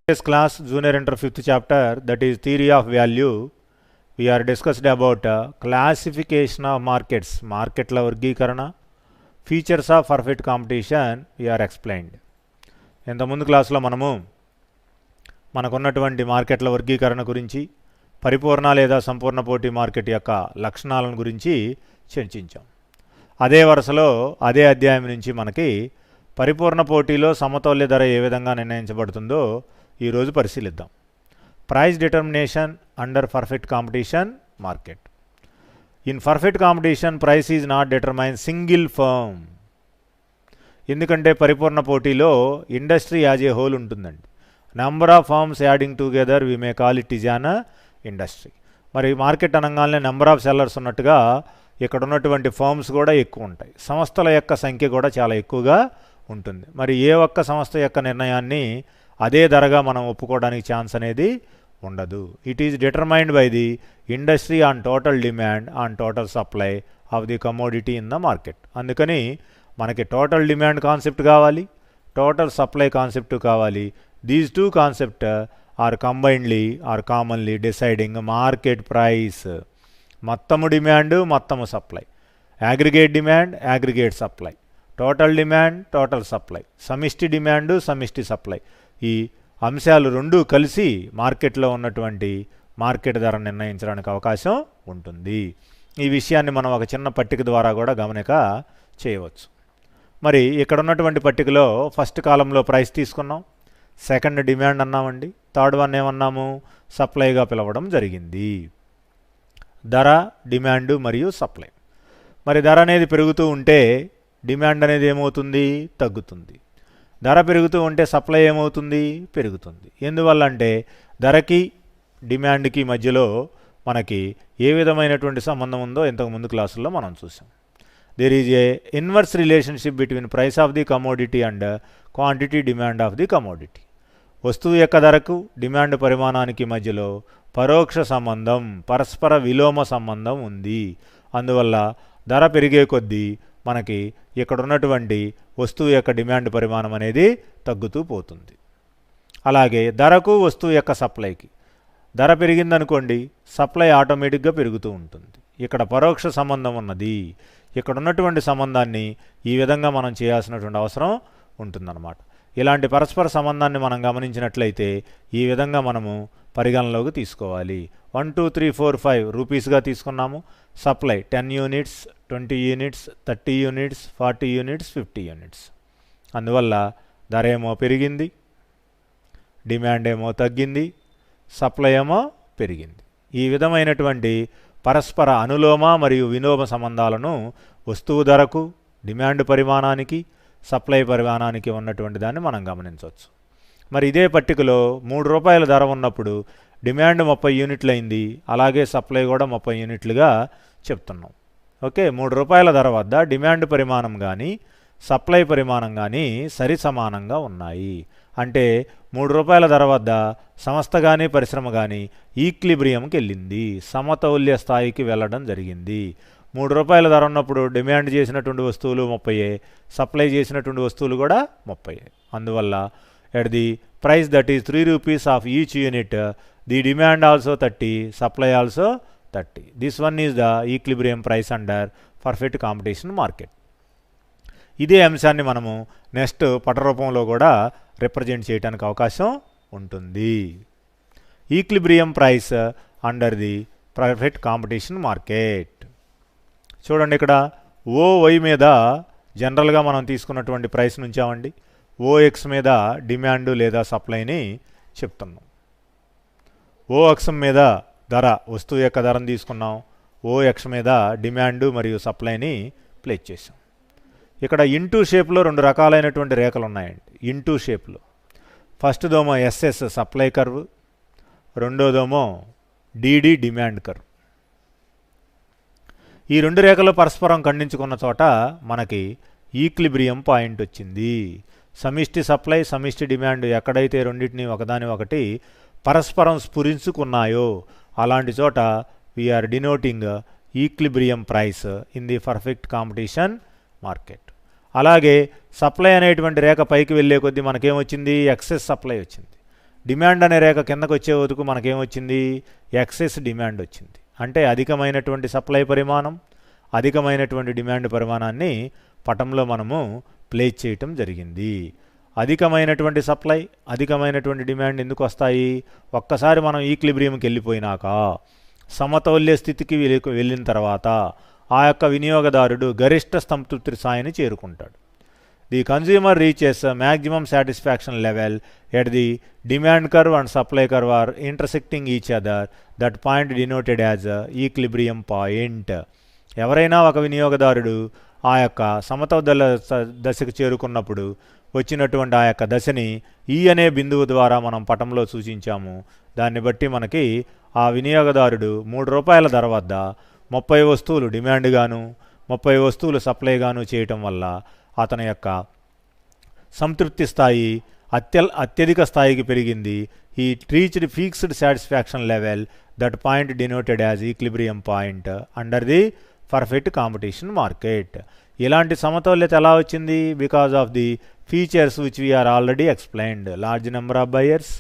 This class junior inter 5th chapter, that is theory of value. We are discussed about classification of markets, మార్కెట్ల వర్గీకరణ, features of perfect competition we are explained. ఇంతకుముందు క్లాస్లో మనకున్నటువంటి మార్కెట్ల వర్గీకరణ గురించి, పరిపూర్ణ లేదా సంపూర్ణ పోటీ మార్కెట్ యొక్క లక్షణాలను గురించి చర్చించాం. అదే వరుసలో అదే అధ్యాయం నుంచి మనకి పరిపూర్ణ పోటీలో సమతౌల్య ధర ఏ విధంగా నిర్ణయించబడుతుందో ఈరోజు పరిశీలిద్దాం. Price determination under perfect competition market. In perfect competition price is not determine single firm. ఎందుకంటే పరిపూర్ణ పోటీలో ఇండస్ట్రీ యాజ్ ఏ హోల్ ఉంటుందండి. Number of firms adding together we may call it is an industry. మరి market అనగానే number of sellers ఉన్నట్టుగా ఇక్కడ ఉన్నటువంటి firms కూడా ఎక్కువ ఉంటాయి. సంస్థల యొక్క సంఖ్య కూడా చాలా ఎక్కువగా ఉంటుంది. మరి ఏ ఒక్క సంస్థ యొక్క నిర్ణయాన్ని అదే ధరగా మనం ఒప్పుకోవడానికి ఛాన్స్ అనేది ఉండదు. It is determined by the industry on total demand on total supply of the commodity in the market. అందుకని మనకి టోటల్ డిమాండ్ కాన్సెప్ట్ కావాలి, టోటల్ సప్లై కాన్సెప్ట్ కావాలి. These two concept are combinedly are commonly deciding market price. మొత్తము demand, మొత్తము supply, aggregate demand, aggregate supply, total demand, total supply, సమిష్టి demand, సమిష్టి supply. ఈ అంశాలు రెండూ కలిసి మార్కెట్లో ఉన్నటువంటి మార్కెట్ ధర నిర్ణయించడానికి అవకాశం ఉంటుంది. ఈ విషయాన్ని మనం ఒక చిన్న పట్టిక ద్వారా కూడా గమనిక చేయవచ్చు. మరి ఇక్కడ ఉన్నటువంటి పట్టికలో ఫస్ట్ కాలంలో ప్రైస్ తీసుకున్నాం, సెకండ్ డిమాండ్ అన్నామండి, థర్డ్ వన్ ఏమన్నాము, సప్లైగా పిలవడం జరిగింది. ధర, డిమాండ్ మరియు సప్లై. మరి ధర అనేది పెరుగుతూ ఉంటే డిమాండ్ అనేది ఏమవుతుంది, తగ్గుతుంది. ధర పెరుగుతూ ఉంటే సప్లై ఏమవుతుంది, పెరుగుతుంది. ఎందువల్ల అంటే ధరకి డిమాండ్కి మధ్యలో మనకి ఏ విధమైనటువంటి సంబంధం ఉందో ఇంతకుముందు క్లాసుల్లో మనం చూసాం. There is a inverse relationship between price of the commodity and quantity demand of the commodity. వస్తువు యొక్క ధరకు, డిమాండ్ పరిమాణానికి మధ్యలో పరోక్ష సంబంధం, పరస్పర విలోమ సంబంధం ఉంది. అందువల్ల ధర పెరిగే కొద్దీ మనకి ఇక్కడ ఉన్నటువంటి వస్తువు యొక్క డిమాండ్ పరిమాణం అనేది తగ్గుతూ పోతుంది. అలాగే ధరకు, వస్తువు యొక్క సప్లైకి, ధర పెరిగిందనుకోండి సప్లై ఆటోమేటిక్గా పెరుగుతూ ఉంటుంది. ఇక్కడ పరోక్ష సంబంధం ఉన్నది. ఇక్కడ ఉన్నటువంటి సంబంధాన్ని ఈ విధంగా మనం చేయాల్సినటువంటి అవసరం ఉంటుందన్నమాట. ఇలాంటి పరస్పర సంబంధాన్ని మనం గమనించినట్లయితే ఈ విధంగా మనము పరిగణలోకి తీసుకోవాలి. 1 2 3 4 5 రూపీస్గా తీసుకున్నాము. Supply 10 units, 20 units, 30 units, 40 units, 50 units. అందువల్ల ధర ఏమో పెరిగింది, డిమాండ్ ఏమో తగ్గింది, సప్లై ఏమో పెరిగింది. ఈ విధమైనటువంటి పరస్పర అనులోమ మరియు విలోమ సంబంధాలను వస్తువు ధరకు, డిమాండ్ పరిమాణానికి, సప్లై పరిమాణానికి ఉన్నటువంటి దాన్ని మనం గమనించవచ్చు. మరి ఇదే పట్టికలో 3 రూపాయల ధర ఉన్నప్పుడు డిమాండ్ 30 యూనిట్లు అయింది, అలాగే సప్లై కూడా 30 యూనిట్లుగా చెప్తున్నాం. ఓకే, 3 రూపాయల ధర వద్ద డిమాండ్ పరిమాణం కానీ సప్లై పరిమాణం కానీ సరి సమానంగా ఉన్నాయి. అంటే 3 రూపాయల ధర వద్ద సంస్థ కానీ పరిశ్రమ కానీ ఈక్లిబ్రియంకి వెళ్ళింది, సమతౌల్య స్థాయికి వెళ్ళడం జరిగింది. 3 రూపాయల ధర ఉన్నప్పుడు డిమాండ్ చేసినటువంటి వస్తువులు 30, సప్లై చేసినటువంటి వస్తువులు కూడా 30. అందువల్ల at the price that is 3 rupees of each unit the demand also 30, supply also 30. This one is the equilibrium price under perfect competition market. ఇదే అంశాన్ని మనము నెక్స్ట్ పటరూపంలో కూడా రిప్రజెంట్ చేయడానికి అవకాశం ఉంటుంది. Equilibrium price under the perfect competition market. చూడండి, ఇక్కడ OY మీద జనరల్గా మనం తీసుకున్నటువంటి ప్రైస్ నుంచామండి. ఓఎక్స్ మీద డిమాండ్ లేదా సప్లైని చెప్తున్నాం. ఓఎక్స్ మీద ధర, వస్తువు యొక్క ధరను తీసుకున్నాం. ఓఎక్స్ మీద డిమాండ్ మరియు సప్లైని ప్లేస్ చేసాం. ఇక్కడ ఇంటూ షేప్లో 2 రకాలైనటువంటి రేఖలు ఉన్నాయండి. ఇంటూ షేప్లో ఫస్ట్దేమో ఎస్ఎస్ సప్లై కర్వ్, రెండోదేమో డిడి డిమాండ్ కర్వ్. ఈ 2 రేఖలు పరస్పరం ఖండించుకున్న చోట మనకి ఈక్లిబ్రియం పాయింట్ వచ్చింది. సమిష్టి సప్లై, సమిష్టి డిమాండ్ ఎక్కడైతే రెండింటిని ఒకదాని ఒకటి పరస్పరం స్ఫురించుకున్నాయో అలాంటి చోట we are denoting equilibrium price in the perfect competition market. అలాగే సప్లై అనేటువంటి రేఖ పైకి వెళ్ళే కొద్దీ మనకేమొచ్చింది, ఎక్సెస్ సప్లై వచ్చింది. డిమాండ్ అనే రేఖ కిందకు వచ్చే వరకు మనకేమొచ్చింది, ఎక్సెస్ డిమాండ్ వచ్చింది. అంటే అధికమైనటువంటి సప్లై పరిమాణం, అధికమైనటువంటి డిమాండ్ పరిమాణాన్ని పటంలో మనము ప్లేస్ చేయటం జరిగింది. అధికమైనటువంటి సప్లై, అధికమైనటువంటి డిమాండ్ ఎందుకు వస్తాయి, ఒక్కసారి మనం ఈక్లిబ్రియంకి వెళ్ళిపోయినాక సమతౌల్య స్థితికి వెళ్ళిన తర్వాత ఆ యొక్క వినియోగదారుడు గరిష్ట సంతృప్తి స్థాయిని చేరుకుంటాడు. The consumer reaches maximum satisfaction level at the demand curve and supply curve are intersecting each other, that point denoted as equilibrium point. ఎవరైనా ఒక వినియోగదారుడు ఆ యొక్క సమతౌల్య దశకు చేరుకున్నప్పుడు వచ్చినటువంటి ఆ యొక్క దశని ఈ అనే బిందువు ద్వారా మనం పటంలో సూచించాము. దాన్ని బట్టి మనకి ఆ వినియోగదారుడు 3 రూపాయల ధర వద్ద 30 వస్తువులు డిమాండ్ గాను 30 వస్తువులు సప్లై గాను చేయటం వల్ల అతని యొక్క సంతృప్తి స్థాయి అత్యధిక స్థాయికి పెరిగింది. ఈ reached fixed satisfaction level, that point denoted as equilibrium point under the perfect competition market. ఇలాంటి సమతౌల్యత ఎలా వచ్చింది, because of the features which we are already explained. Large number of buyers,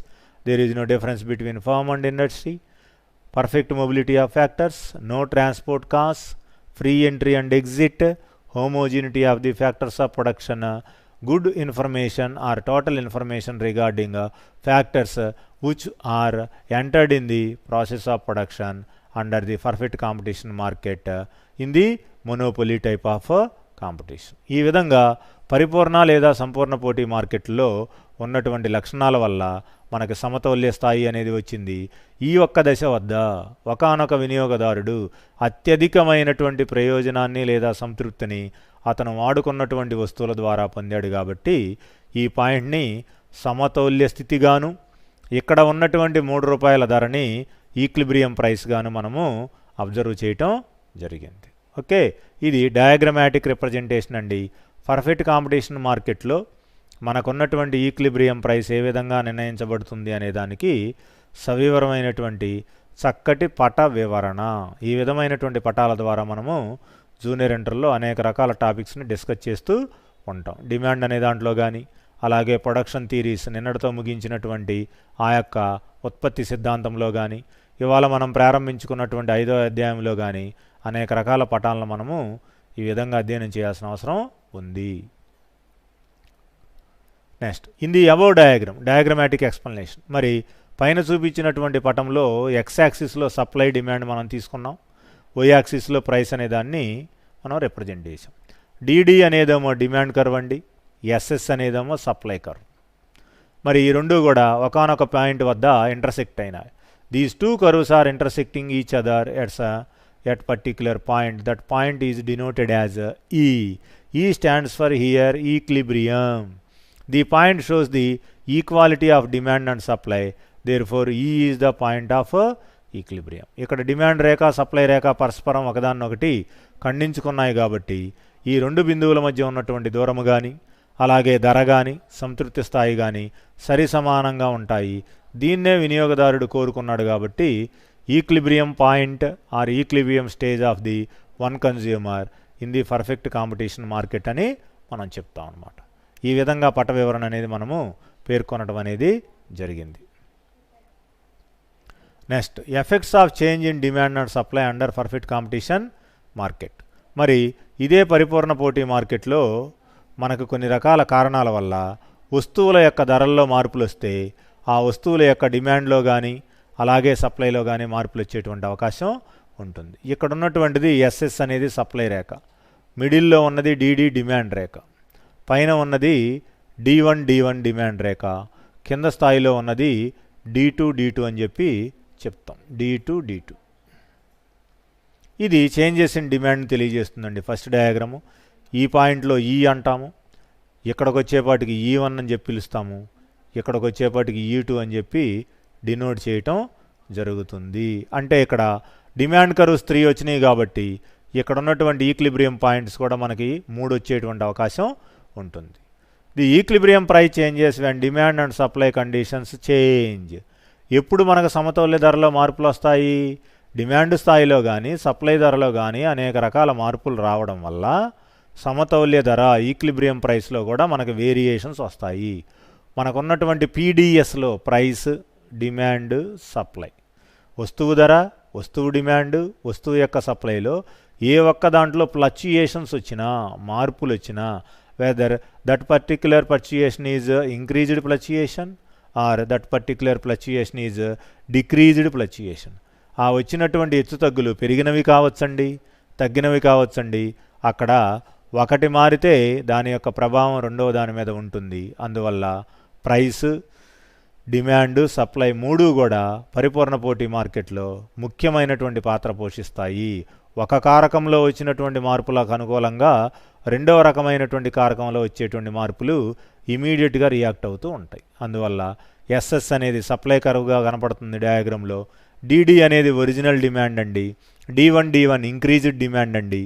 there is no difference between firm and industry, perfect mobility of factors, no transport cost, free entry and exit, homogeneity of the factors of production, good information or total information regarding factors which are entered in the process of production under the perfect competition market in the monopoly type of competition. ఈ విధంగా పరిపూర్ణ లేదా సంపూర్ణ పోటీ మార్కెట్లో ఉన్నటువంటి లక్షణాల వల్ల మనకి సమతౌల్య స్థాయి అనేది వచ్చింది. ఈ ఒక్క దశ వద్ద ఒకానొక వినియోగదారుడు అత్యధికమైనటువంటి ప్రయోజనాన్ని లేదా సంతృప్తిని అతను వాడుకున్నటువంటి వస్తువుల ద్వారా పొందాడు. కాబట్టి ఈ పాయింట్ని సమతౌల్య స్థితిగాను, ఇక్కడ ఉన్నటువంటి 3 రూపాయల ధరని ఈక్లిబ్రియం ప్రైస్గాను మనము అబ్జర్వ్ చేయటం జరిగింది. ఓకే, ఇది డయాగ్రమాటిక్ రిప్రజెంటేషన్ అండి. పర్ఫెక్ట్ కాంపిటీషన్ మార్కెట్లో మనకున్నటువంటి ఈక్లిబ్రియం ప్రైస్ ఏ విధంగా నిర్ణయించబడుతుంది అనే దానికి సవివరమైనటువంటి చక్కటి పట వివరణ. ఈ విధమైనటువంటి పటాల ద్వారా మనము జూనియర్ ఇంటర్లో అనేక రకాల టాపిక్స్ని డిస్కస్ చేస్తూ ఉంటాం. డిమాండ్ అనే దాంట్లో కానీ, అలాగే ప్రొడక్షన్ థియరీస్ నిన్నటితో ముగించినటువంటి ఆ యొక్క ఉత్పత్తి సిద్ధాంతంలో కానీ, ఇవాళ మనం ప్రారంభించుకున్నటువంటి 5వ అధ్యాయంలో కానీ అనేక రకాల పటాలను మనము ఈ విధంగా అధ్యయనం చేయాల్సిన అవసరం ఉంది. Next, in the above diagrammatic explanation. మరి పైన చూపించినటువంటి పటంలో ఎక్స్ యాక్సిస్లో సప్లై డిమాండ్ మనం తీసుకున్నాం, వై యాక్సిస్లో ప్రైస్ అనే దాన్ని మనం రిప్రజెంట్ చేసాం. డిడి అనేదేమో డిమాండ్ కర్వ్ అండి, ఎస్ఎస్ అనేదేమో సప్లై కర్వ్. మరి ఈ రెండు కూడా ఒకానొక పాయింట్ వద్ద ఇంటర్సెక్ట్ అయినాయి. These two curves are intersecting each other at particular point. That point is denoted as E. E stands for here equilibrium. The point shows the equality of demand and supply, therefore E is the point of equilibrium. ఇక్కడ demand రేఖ supply రేఖ పరస్పరం ఒకదాన్నొకటి ఖండించుకున్నాయి కాబట్టి ఈ రెండు బిందువుల మధ్య ఉన్నటువంటి దూరము కానీ, అలాగే ధర కానీ, సంతృప్తి స్థాయి కానీ సరి సమానంగా ఉంటాయి. దీన్నే వినియోగదారుడు కోరుకున్నాడు కాబట్టి equilibrium point or equilibrium stage of the one consumer in the perfect competition market అని మనం చెప్తాం అన్నమాట. ఈ విధంగా పట వివరణ అనేది మనము పేర్కొనడం అనేది జరిగింది. Next, effects of change in demand and supply under perfect competition market. మరి ఇదే పరిపూర్ణ పోటీ మార్కెట్లో మనకు కొన్ని రకాల కారణాల వల్ల వస్తువుల యొక్క ధరల్లో మార్పులు వస్తే ఆ వస్తువుల యొక్క డిమాండ్లో కానీ అలాగే సప్లైలో కానీ మార్పులు వచ్చేటువంటి అవకాశం ఉంటుంది. ఇక్కడ ఉన్నటువంటిది ఎస్ఎస్ అనేది సప్లై రేఖ, మిడిల్లో ఉన్నది డిడి డిమాండ్ రేఖ, పైన ఉన్నది D1 డిమాండ్ రేఖ, కింద స్థాయిలో ఉన్నది D2 అని చెప్పి చెప్తాం. D2. ఇది చేంజెస్ ఇన్ డిమాండ్ తెలియజేస్తుందండి. ఫస్ట్ డయాగ్రాము ఈ పాయింట్లో ఈ అంటాము, ఇక్కడికి వచ్చేపాటికి E1 అని చెప్పి పిలుస్తాము, ఇక్కడికి వచ్చేపాటికి E2 అని చెప్పి డినోట్ చేయటం జరుగుతుంది. అంటే ఇక్కడ డిమాండ్ కర్వ్స్ 3 వచ్చినాయి కాబట్టి ఇక్కడ ఉన్నటువంటి ఈక్లిబ్రియం పాయింట్స్ కూడా మనకి 3 వచ్చేటువంటి అవకాశం ఉంటుంది. The equilibrium price changes when demand and supply conditions change. ఎప్పుడు మనకు సమతౌల్య ధరలో మార్పులు వస్తాయి? డిమాండ్ స్థాయిలో కానీ సప్లై ధరలో కానీ అనేక రకాల మార్పులు రావడం వల్ల సమతౌల్య ధర ఈక్లిబ్రియం ప్రైస్లో కూడా మనకు వేరియేషన్స్ వస్తాయి. మనకున్నటువంటి పీడిఎస్లో ప్రైస్, డిమాండ్, సప్లై, వస్తువు ధర, వస్తువు డిమాండ్, వస్తువు యొక్క సప్లైలో ఏ ఒక్క దాంట్లో ఫ్లక్చుయేషన్స్ వచ్చినా, మార్పులు వచ్చినా, whether that particular fluctuation is increased fluctuation or that particular fluctuation is decreased fluctuation, ఆ వచ్చినటువంటి హెచ్చుతగ్గులు పెరిగినవి కావచ్చండి, తగ్గినవి కావచ్చండి, అక్కడ ఒకటి మారితే దాని యొక్క ప్రభావం రెండవ దాని మీద ఉంటుంది. అందువల్ల ప్రైస్, డిమాండ్, సప్లై మూడు కూడా పరిపూర్ణ పోటీ మార్కెట్లో ముఖ్యమైనటువంటి పాత్ర పోషిస్తాయి. ఒక కారకంలో వచ్చినటువంటి మార్పులకు అనుకూలంగా రెండవ రకమైనటువంటి కారకంలో వచ్చేటువంటి మార్పులు ఇమీడియట్గా రియాక్ట్ అవుతూ ఉంటాయి. అందువల్ల ఎస్ఎస్ అనేది సప్లై కర్వ్గా కనపడుతుంది డయాగ్రామ్లో, డిడి అనేది ఒరిజినల్ డిమాండ్ అండి, D1 ఇంక్రీజ్డ్ డిమాండ్ అండి,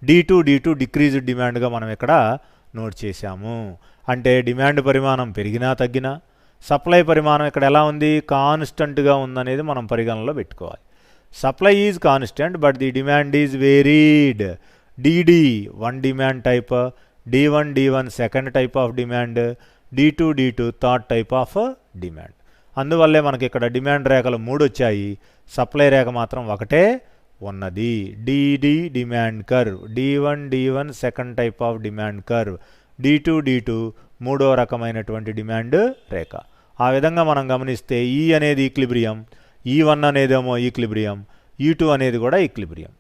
D2 డిక్రీజ్డ్ డిమాండ్గా మనం ఇక్కడ నోట్ చేశాము. అంటే డిమాండ్ పరిమాణం పెరిగినా తగ్గినా సప్లై పరిమాణం ఇక్కడ ఎలా ఉంది, కాన్స్టెంట్గా ఉందనేది మనం పరిగణనలో పెట్టుకోవాలి. Supply is constant but the demand is varied. DD 1 demand type, D1 second type of demand, D2 third type of demand. అందువల్లే మనకి ఇక్కడ డిమాండ్ రేఖలు 3 వచ్చాయి, సప్లై రేఖ మాత్రం ఒకటే ఉన్నది. DD demand curve, D1 second type of demand curve, D2 మూడో రకమైనటువంటి డిమాండ్ రేఖ. ఆ విధంగా మనం గమనిస్తే E అనేది ఈక్లిబ్రియం, E1 అనేదేమో ఈక్లిబ్రియం, E2 అనేది కూడా ఈక్లిబ్రియం.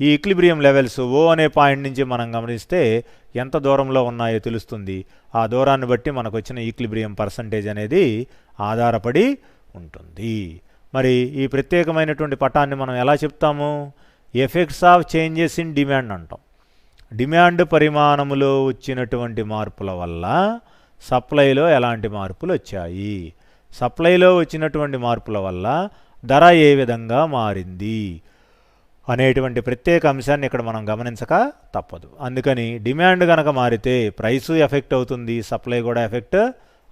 ఈ ఈక్లిబ్రియం లెవెల్స్ O అనే పాయింట్ నుంచి మనం గమనిస్తే ఎంత దూరంలో ఉన్నాయో తెలుస్తుంది. ఆ దూరాన్ని బట్టి మనకు వచ్చిన ఈక్లిబ్రియం పర్సంటేజ్ అనేది ఆధారపడి ఉంటుంది. మరి ఈ ప్రత్యేకమైనటువంటి పటాన్ని మనం ఎలా చెప్తాము, effects of changes in demand అంటాం. డిమాండ్ పరిమాణములో వచ్చినటువంటి మార్పుల వల్ల సప్లైలో ఎలాంటి మార్పులు వచ్చాయి, సప్లైలో వచ్చినటువంటి మార్పుల వల్ల ధర ఏ విధంగా మారింది అనేటువంటి ప్రత్యేక అంశాన్ని ఇక్కడ మనం గమనించక తప్పదు. అందుకని డిమాండ్ కనుక మారితే ప్రైసు ఎఫెక్ట్ అవుతుంది, సప్లై కూడా ఎఫెక్ట్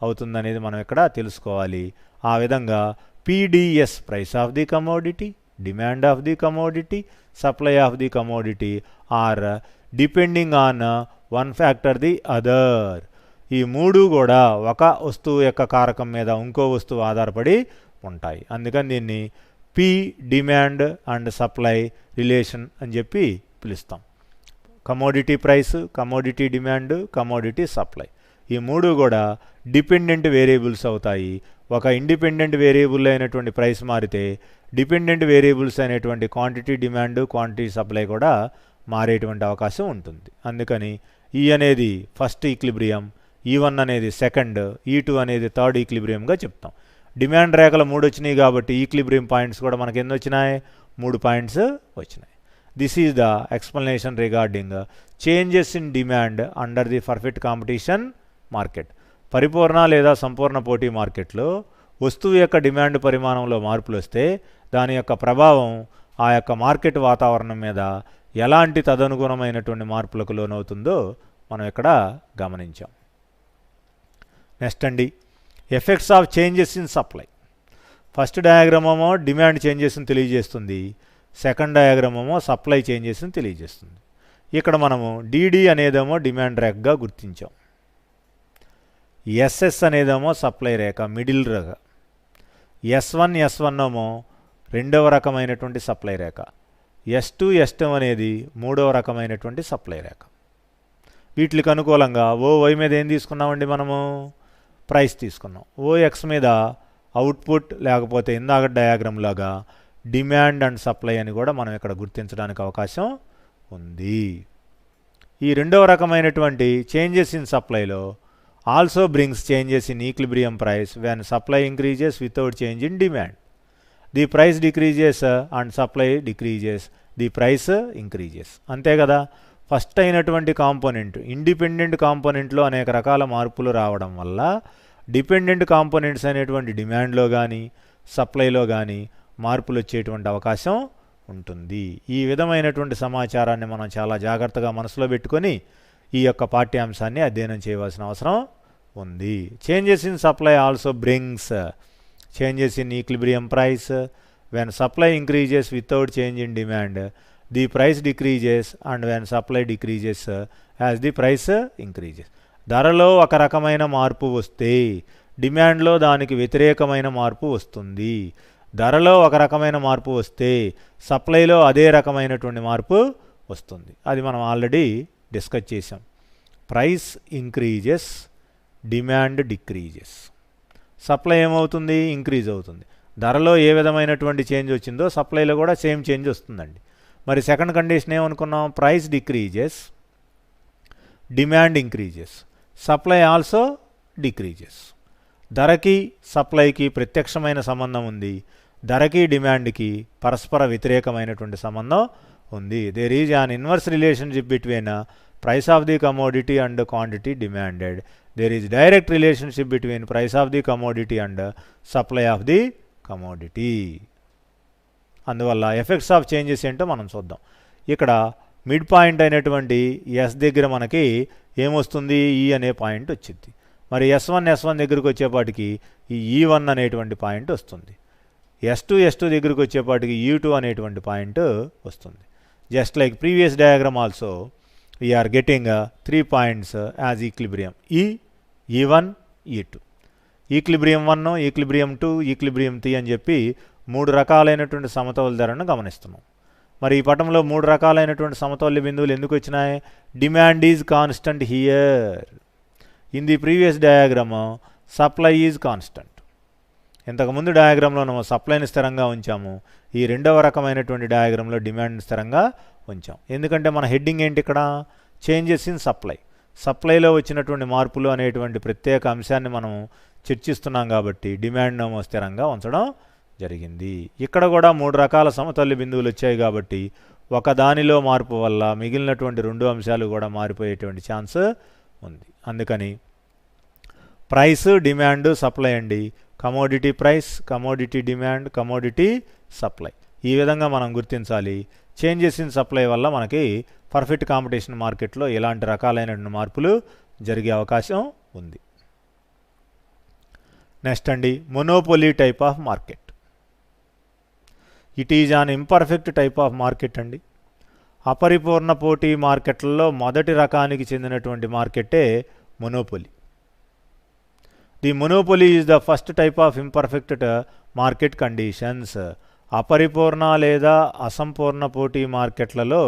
అవుతుంది అనేది మనం ఇక్కడ తెలుసుకోవాలి. ఆ విధంగా PDS price of the commodity, demand of the commodity, supply of the commodity or depending on one factor the other. ఈ మూడు కూడా ఒక వస్తువు యొక్క కారకం మీద ఇంకో వస్తువు ఆధారపడి ఉంటాయి. అందుకని దీన్ని P demand and supply relation అని చెప్పి పిలుస్తాం. Commodity price, commodity demand, commodity supply ఈ మూడు కూడా డిపెండెంట్ వేరియబుల్స్ అవుతాయి. ఒక ఇండిపెండెంట్ వేరియబుల్ అయినటువంటి ప్రైస్ మారితే డిపెండెంట్ వేరియబుల్స్ అయినటువంటి క్వాంటిటీ డిమాండ్, క్వాంటిటీ సప్లై కూడా మారేటువంటి అవకాశం ఉంటుంది. అందుకని E అనేది ఫస్ట్ ఈక్లిబ్రియం, E1 అనేది సెకండ్, E2 అనేది థర్డ్ ఈక్లిబ్రియంగా చెప్తాం. డిమాండ్ రేఖలు 3 వచ్చినాయి కాబట్టి ఈక్లిబ్రియం పాయింట్స్ కూడా మనకి ఎన్ని వచ్చినాయి, 3 పాయింట్స్ వచ్చినాయి. This is the explanation regarding changes in demand under the perfect competition market. పరిపూర్ణ లేదా సంపూర్ణ పోటీ మార్కెట్లో వస్తువు యొక్క డిమాండ్ పరిమాణంలో మార్పులు వస్తే దాని యొక్క ప్రభావం ఆ యొక్క మార్కెట్ వాతావరణం మీద ఎలాంటి తదనుగుణమైనటువంటి మార్పులకు లోనవుతుందో మనం ఇక్కడ గమనించాం. నెక్స్ట్ అండి, effects of changes in supply. First diagram ఏమో డిమాండ్ చేంజెస్ని తెలియజేస్తుంది, సెకండ్ డయాగ్రామ్ ఏమో సప్లై చేంజెస్ని తెలియజేస్తుంది. ఇక్కడ మనము DD అనేదేమో డిమాండ్ రేఖగా గుర్తించాం, SS అనేదేమో సప్లై రేఖ మిడిల్ రేఖ, S1 ఏమో రెండవ రకమైనటువంటి సప్లై రేఖ, S2 అనేది మూడవ రకమైనటువంటి సప్లై రేఖ. వీటికి అనుకూలంగా OY మీద ఏం తీసుకున్నామండి, మనము ప్రైస్ తీసుకున్నాం, OX మీద అవుట్పుట్ లేకపోతే ఇందాక డయాగ్రామ్ లాగా డిమాండ్ అండ్ సప్లై అని కూడా మనం ఇక్కడ గుర్తించడానికి అవకాశం ఉంది. ఈ రెండవ రకమైనటువంటి చేంజెస్ ఇన్ సప్లైలో also brings changes in equilibrium price when supply increases without change in demand. The price decreases and supply decreases, the price increases. అంతే కదా. ఫస్ట్ అయినటువంటి కాంపోనెంట్ ఇండిపెండెంట్ కాంపోనెంట్లో అనేక రకాల మార్పులు రావడం వల్ల డిపెండెంట్ కాంపోనెంట్స్ అనేటువంటి డిమాండ్లో కానీ సప్లైలో కానీ మార్పులు వచ్చేటువంటి అవకాశం ఉంటుంది. ఈ విధమైనటువంటి సమాచారాన్ని మనం చాలా జాగ్రత్తగా మనసులో పెట్టుకొని ఈ యొక్క పాఠ్యాంశాన్ని అధ్యయనం చేయవలసిన అవసరం ఉంది. Changes in supply also brings changes in equilibrium price when supply increases without change in demand, the price decreases and when supply decreases as the price increases. ధరలో ఒక రకమైన మార్పు వస్తే డిమాండ్లో దానికి వ్యతిరేకమైన మార్పు వస్తుంది. ధరలో ఒక రకమైన మార్పు వస్తే సప్లైలో అదే రకమైనటువంటి మార్పు వస్తుంది. అది మనం ఆల్రెడీ డిస్కస్ చేసాం. Price increases, demand decreases. Supply ఏమవుతుంది? ఇంక్రీజ్ అవుతుంది. ధరలో ఏ విధమైనటువంటి చేంజ్ వచ్చిందో సప్లైలో కూడా సేమ్ చేంజ్ వస్తుందండి. మరి సెకండ్ కండిషన్ ఏమనుకున్నాం? Price decreases, demand increases, supply also decreases. ధరకి సప్లైకి ప్రత్యక్షమైన సంబంధం ఉంది. ధరకి డిమాండ్కి పరస్పర వ్యతిరేకమైనటువంటి సంబంధం ఉంది. There is an inverse relationship between price of the commodity and quantity demanded. There is direct relationship between price of the commodity and supply of the commodity. అందువల్ల ఎఫెక్ట్స్ ఆఫ్ చేంజెస్ ఏంటో మనం చూద్దాం. ఇక్కడ మిడ్ పాయింట్ అయినటువంటి yes దగ్గర మనకి ఏమొస్తుంది? ఈ అనే పాయింట్ వచ్చింది. మరి S1 దగ్గరికి వచ్చేపాటికి ఈ E1 అనేటువంటి పాయింట్ వస్తుంది. S2 దగ్గరికి వచ్చేపాటికి E2 అనేటువంటి పాయింట్ వస్తుంది. Just like previous diagram also we are getting 3 points as equilibrium E1, E2. Equilibrium 1, equilibrium 2, equilibrium 3 అని చెప్పి 3 రకాలైనటువంటి సమతౌల్య ధరను గమనిస్తున్నాం. మరి ఈ పటంలో 3 రకాలైనటువంటి సమతౌల్య బిందువులు ఎందుకు వచ్చినాయి? Demand is constant here. In the previous diagram supply is constant. ఇంతకుముందు డయాగ్రామ్లో మనం సప్లైని స్థిరంగా ఉంచాము. ఈ రెండవ రకమైనటువంటి డయాగ్రామ్లో డిమాండ్ స్థిరంగా ఉంచాం. ఎందుకంటే మన హెడ్డింగ్ ఏంటి ఇక్కడ? Changes in supply. సప్లైలో వచ్చినటువంటి మార్పులు అనేటువంటి ప్రత్యేక అంశాన్ని మనం చర్చిస్తున్నాం కాబట్టి డిమాండ్ స్థిరంగా ఉంచడం జరిగింది. ఇక్కడ కూడా 3 రకాల సమతౌల్య బిందువులు వచ్చాయి కాబట్టి ఒక దానిలో మార్పు వల్ల మిగిలినటువంటి 2 అంశాలు కూడా మారిపోయేటువంటి ఛాన్స్ ఉంది. అందుకని ప్రైస్, డిమాండ్, సప్లై అండి. Commodity price, commodity demand, commodity supply. ఈ విధంగా మనం గుర్తించాలి. చేంజెస్ ఇన్ సప్లై వల్ల మనకి పర్ఫెక్ట్ కాంపిటీషన్ మార్కెట్లో ఇలాంటి రకాలైనటువంటి మార్పులు జరిగే అవకాశం ఉంది. నెక్స్ట్ అండి, monopoly type of market. It is an imperfect type of market అండి. అపరిపూర్ణ పోటీ మార్కెట్లలో మొదటి రకానికి చెందినటువంటి మార్కెటే monopoly. The monopoly is the first type of imperfect market conditions. అపరిపూర్ణ లేదా అసంపూర్ణ పోటీ మార్కెట్లలో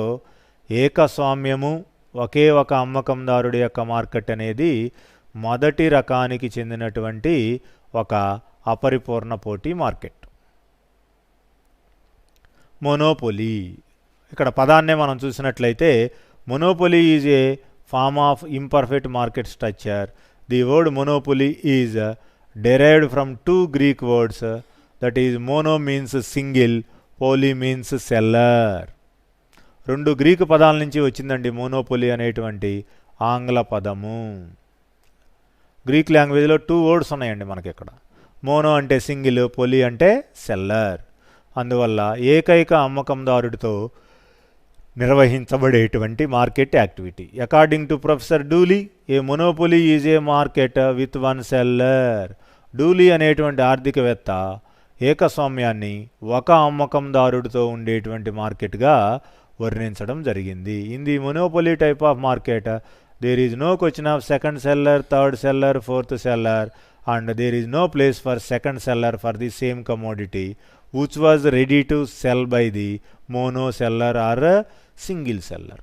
ఏకస్వామ్యము, ఒకే ఒక అమ్మకందారుడి యొక్క మార్కెట్ అనేది మొదటి రకానికి చెందినటువంటి ఒక అపరిపూర్ణ పోటీ మార్కెట్. మొనోపోలీ, ఇక్కడ పదాన్నే మనం చూసినట్లయితే monopoly is a form of imperfect market structure. The word monopoly is derived from 2 Greek words, that is mono means single, poly means seller. 2 Greek పదాల నుంచి వచ్చిందండి మోనోపోలీ అనేటువంటి ఆంగ్ల పదము. గ్రీక్ లాంగ్వేజ్లో 2 వర్డ్స్ ఉన్నాయండి మనకి ఇక్కడ. మోనో అంటే సింగిల్, పోలీ అంటే సెల్లర్. అందువల్ల ఏకైక అమ్మకందారుడితో నిర్వహించబడేటువంటి market activity. According to professor Dooley, a monopoly is a market with 1 seller. Dooley అనేటువంటి ఆర్థికవేత్త ఏకస్వామ్యాన్ని ఒక అమ్మకందారుడితో ఉండేటువంటి మార్కెట్గా వర్ణించడం జరిగింది. In the monopoly type of market there is no question of second seller, third seller, fourth seller, and there is no place for second seller for the same commodity which was ready to sell by the mono seller or single seller.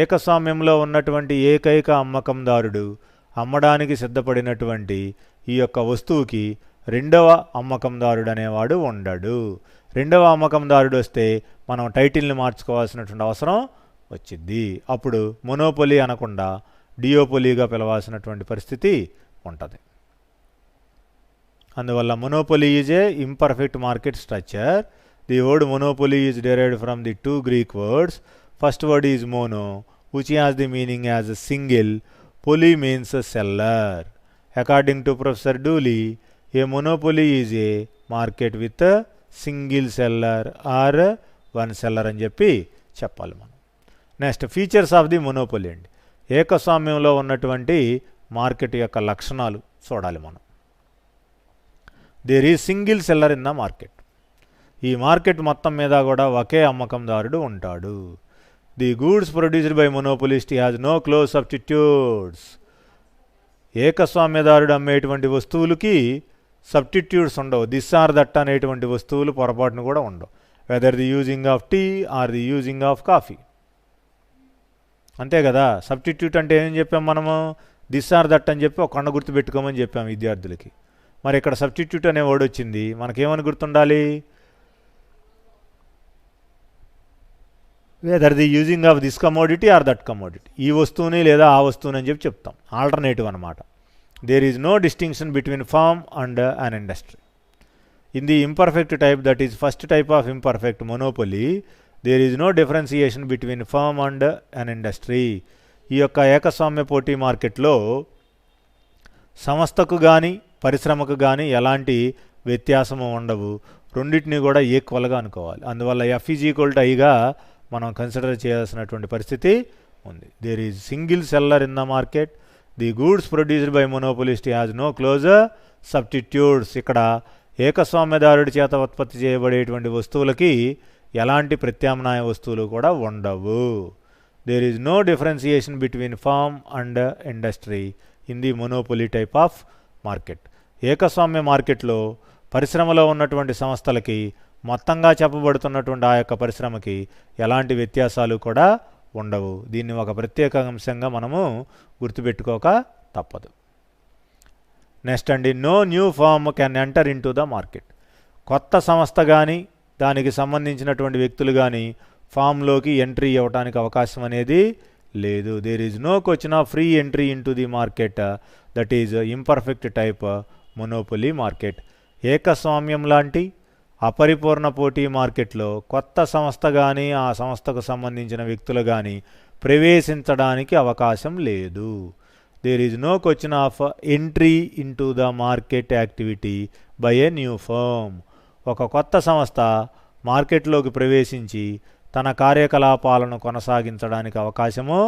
ఏకస్వామ్యంలో ఉన్నటువంటి ఏకైక అమ్మకందారుడు అమ్మడానికి సిద్ధపడినటువంటి ఈ యొక్క వస్తువుకి రెండవ అమ్మకందారుడు అనేవాడు ఉండడు. రెండవ అమ్మకందారుడు వస్తే మనం టైటిల్ని మార్చుకోవాల్సినటువంటి అవసరం వచ్చింది. అప్పుడు మొనోపోలీ అనకుండా డియోపోలీగా పిలవాల్సినటువంటి పరిస్థితి ఉంటుంది. అందువల్ల monopoly is a imperfect market structure. The word monopoly is derived from the 2 Greek words. First word is mono, which has the meaning as single. Poly means seller. According to Professor Dooley, a monopoly is a market with a single seller or one seller అని చెప్పాలి మనం. Next, features of the monopoly అండి. ఏకస్వామ్యంలో ఉన్నటువంటి market యొక్క లక్షణాలు చూడాలి మనం. There is single seller in the market. ఈ మార్కెట్ మొత్తం మీద కూడా ఒకే అమ్మకందారుడు ఉంటాడు. The goods produced by monopolist has no close substitutes. ఏకస్వామ్యదారుడు అమ్మేటువంటి వస్తువులకి సబ్స్టిట్యూట్స్ ఉండవు. దిస్ ఆర్ దట్ అనేటువంటి వస్తువులు పొరపాటును కూడా ఉండవు. Whether the using of tea or the using of coffee, అంతే కదా. సబ్స్టిట్యూట్ అంటే ఏం చెప్పాం మనము? దిస్ ఆర్ దట్ అని చెప్పి ఒక కొండ గుర్తు పెట్టుకోమని చెప్పాం విద్యార్థులకి. మరి ఇక్కడ సబ్స్టిట్యూట్ అనే వర్డ్ వచ్చింది, మనకేమని గుర్తుండాలి? Whether the using of this commodity or that commodity, ఈ వస్తువుని లేదా ఆ వస్తువుని అని చెప్పి చెప్తాం. ఆల్టర్నేటివ్ అనమాట. There is no distinction between firm and an industry. In the imperfect type, that is first type of imperfect monopoly, there is no differentiation between firm and an industry. ఈ యొక్క ఏకస్వామ్య పోటీ మార్కెట్లో సంస్థకు కానీ పరిశ్రమకు కానీ ఎలాంటి వ్యత్యాసము ఉండవు. రెండింటినీ కూడా ఈక్వల్గా అనుకోవాలి. అందువల్ల F=Iగా మనం కన్సిడర్ చేయాల్సినటువంటి పరిస్థితి ఉంది. There is single seller in the market. The goods produced by monopolist has no closer substitutes. ఇక్కడ ఏకస్వామ్యదారుడి చేత ఉత్పత్తి చేయబడేటువంటి వస్తువులకి ఎలాంటి ప్రత్యామ్నాయ వస్తువులు కూడా ఉండవు. There is no differentiation between firm and industry in the monopoly type of market. ఏకస్వామ్య మార్కెట్లో పరిశ్రమలో ఉన్నటువంటి సంస్థలకి మొత్తంగా చెప్పబడుతున్నటువంటి ఆ యొక్క పరిశ్రమకి ఎలాంటి వ్యత్యాసాలు కూడా ఉండవు. దీన్ని ఒక ప్రత్యేక అంశంగా మనము గుర్తుపెట్టుకోక తప్పదు. నెక్స్ట్ అండి, no new firm can enter into the market. కొత్త సంస్థ కానీ దానికి సంబంధించినటువంటి వ్యక్తులు కానీ ఫామ్లోకి ఎంట్రీ ఇవ్వడానికి అవకాశం అనేది లేదు. There is no question of free entry in to the market, that is imperfect type monopoly market. ఏకస్వామ్యం లాంటి అపరిపూర్ణ పోటీ మార్కెట్లో కొత్త సంస్థ కానీ ఆ సంస్థకు సంబంధించిన వ్యక్తులు కానీ ప్రవేశించడానికి అవకాశం లేదు. There is no question of entry in to the market activity by a new firm. ఒక కొత్త సంస్థ మార్కెట్లోకి ప్రవేశించి తన కార్యకలాపాలను కొనసాగించడానికి అవకాశము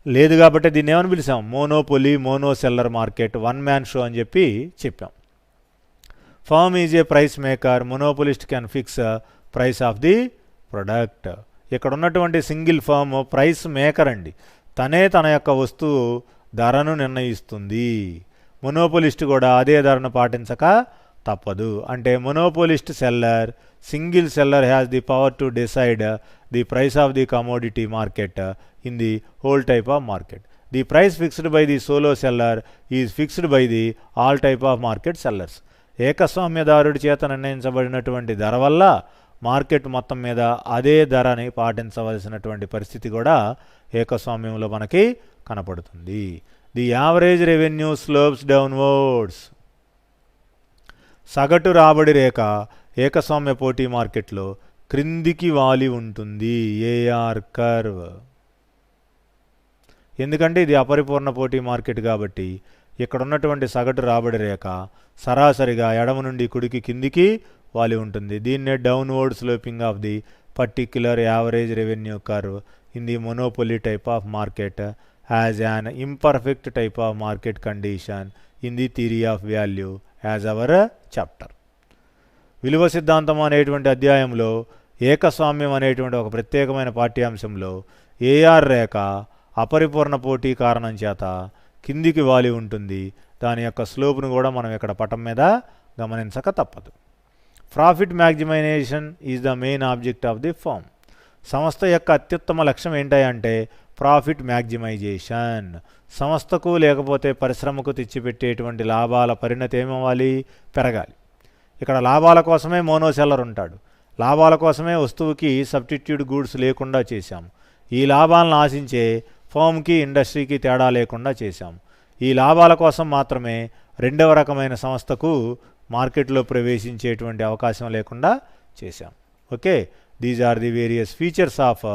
లేదు కాబట్టి దీన్ని ఏమని పిలిచాం? Monopoly, mono seller market, one man show అని చెప్పాం. Firm is a price maker, monopolist can fix price of the product. ఇక్కడ ఉన్నటువంటి సింగిల్ ఫర్మ్ ప్రైస్ మేకర్ అండి, తనే తన యొక్క వస్తువు ధరను నిర్ణయిస్తుంది. మొనోపొలిస్ట్ కూడా అదే ధరను పాటించక తప్పదు. అంటే monopolist seller, single seller has the power to decide the price of the commodity market in the whole type of market. The price fixed by the solo seller is fixed by the all type of market sellers. ఏకస్వామ్యదారుడి చేత నిర్ణయించబడినటువంటి ధర వల్ల market మొత్తం మీద అదే ధరని పాటించవలసినటువంటి పరిస్థితి కూడా ఏకస్వామ్యంలో మనకి కనపడుతుంది. The average revenue slopes downwards. సగటు రాబడి రేఖ ఏకస్వామ్య పోటీ మార్కెట్లో క్రిందికి వాలి ఉంటుంది, ఏఆర్ కర్వ్. ఎందుకంటే ఇది అపరిపూర్ణ పోటీ మార్కెట్ కాబట్టి ఇక్కడ ఉన్నటువంటి సగటు రాబడి రేఖ సరాసరిగా ఎడమ నుండి కుడికి కిందికి వాలి ఉంటుంది. దీన్నే downward sloping of the particular average revenue curve in the monopoly type of market as an imperfect type of market condition in the theory of value as our chapter. విలువ సిద్ధాంతం అనేటువంటి అధ్యాయంలో ఏకస్వామ్యం అనేటువంటి ఒక ప్రత్యేకమైన పాఠ్యాంశంలో ఏఆర్ రేఖ అపరిపూర్ణ పోటీ కారణం చేత కిందికి వాలి ఉంటుంది. దాని యొక్క స్లోప్ను కూడా మనం ఇక్కడ పటం మీద గమనించక తప్పదు. Profit maximisation is the main object of the firm. సంస్థ యొక్క అత్యుత్తమ లక్ష్యం ఏంటంటే ప్రాఫిట్ మ్యాక్సిమైజేషన్. సంస్థకు లేకపోతే పరిశ్రమకు తెచ్చిపెట్టేటువంటి లాభాల పరిణతి ఏమవ్వాలి? పెరగాలి. ఇక్కడ లాభాల కోసమే మోనోసెల్లర్ ఉంటాడు, లాభాల కోసమే వస్తువుకి సబ్స్టిట్యూట్ గూడ్స్ లేకుండా చేశాం. ఈ లాభాలను ఆశించే ఫర్మ్కి ఇండస్ట్రీకి తేడా లేకుండా చేశాం. ఈ లాభాల కోసం మాత్రమే రెండవ రకమైన సంస్థకు మార్కెట్లో ప్రవేశించేటువంటి అవకాశం లేకుండా చేశాం. Okay, these are the various features of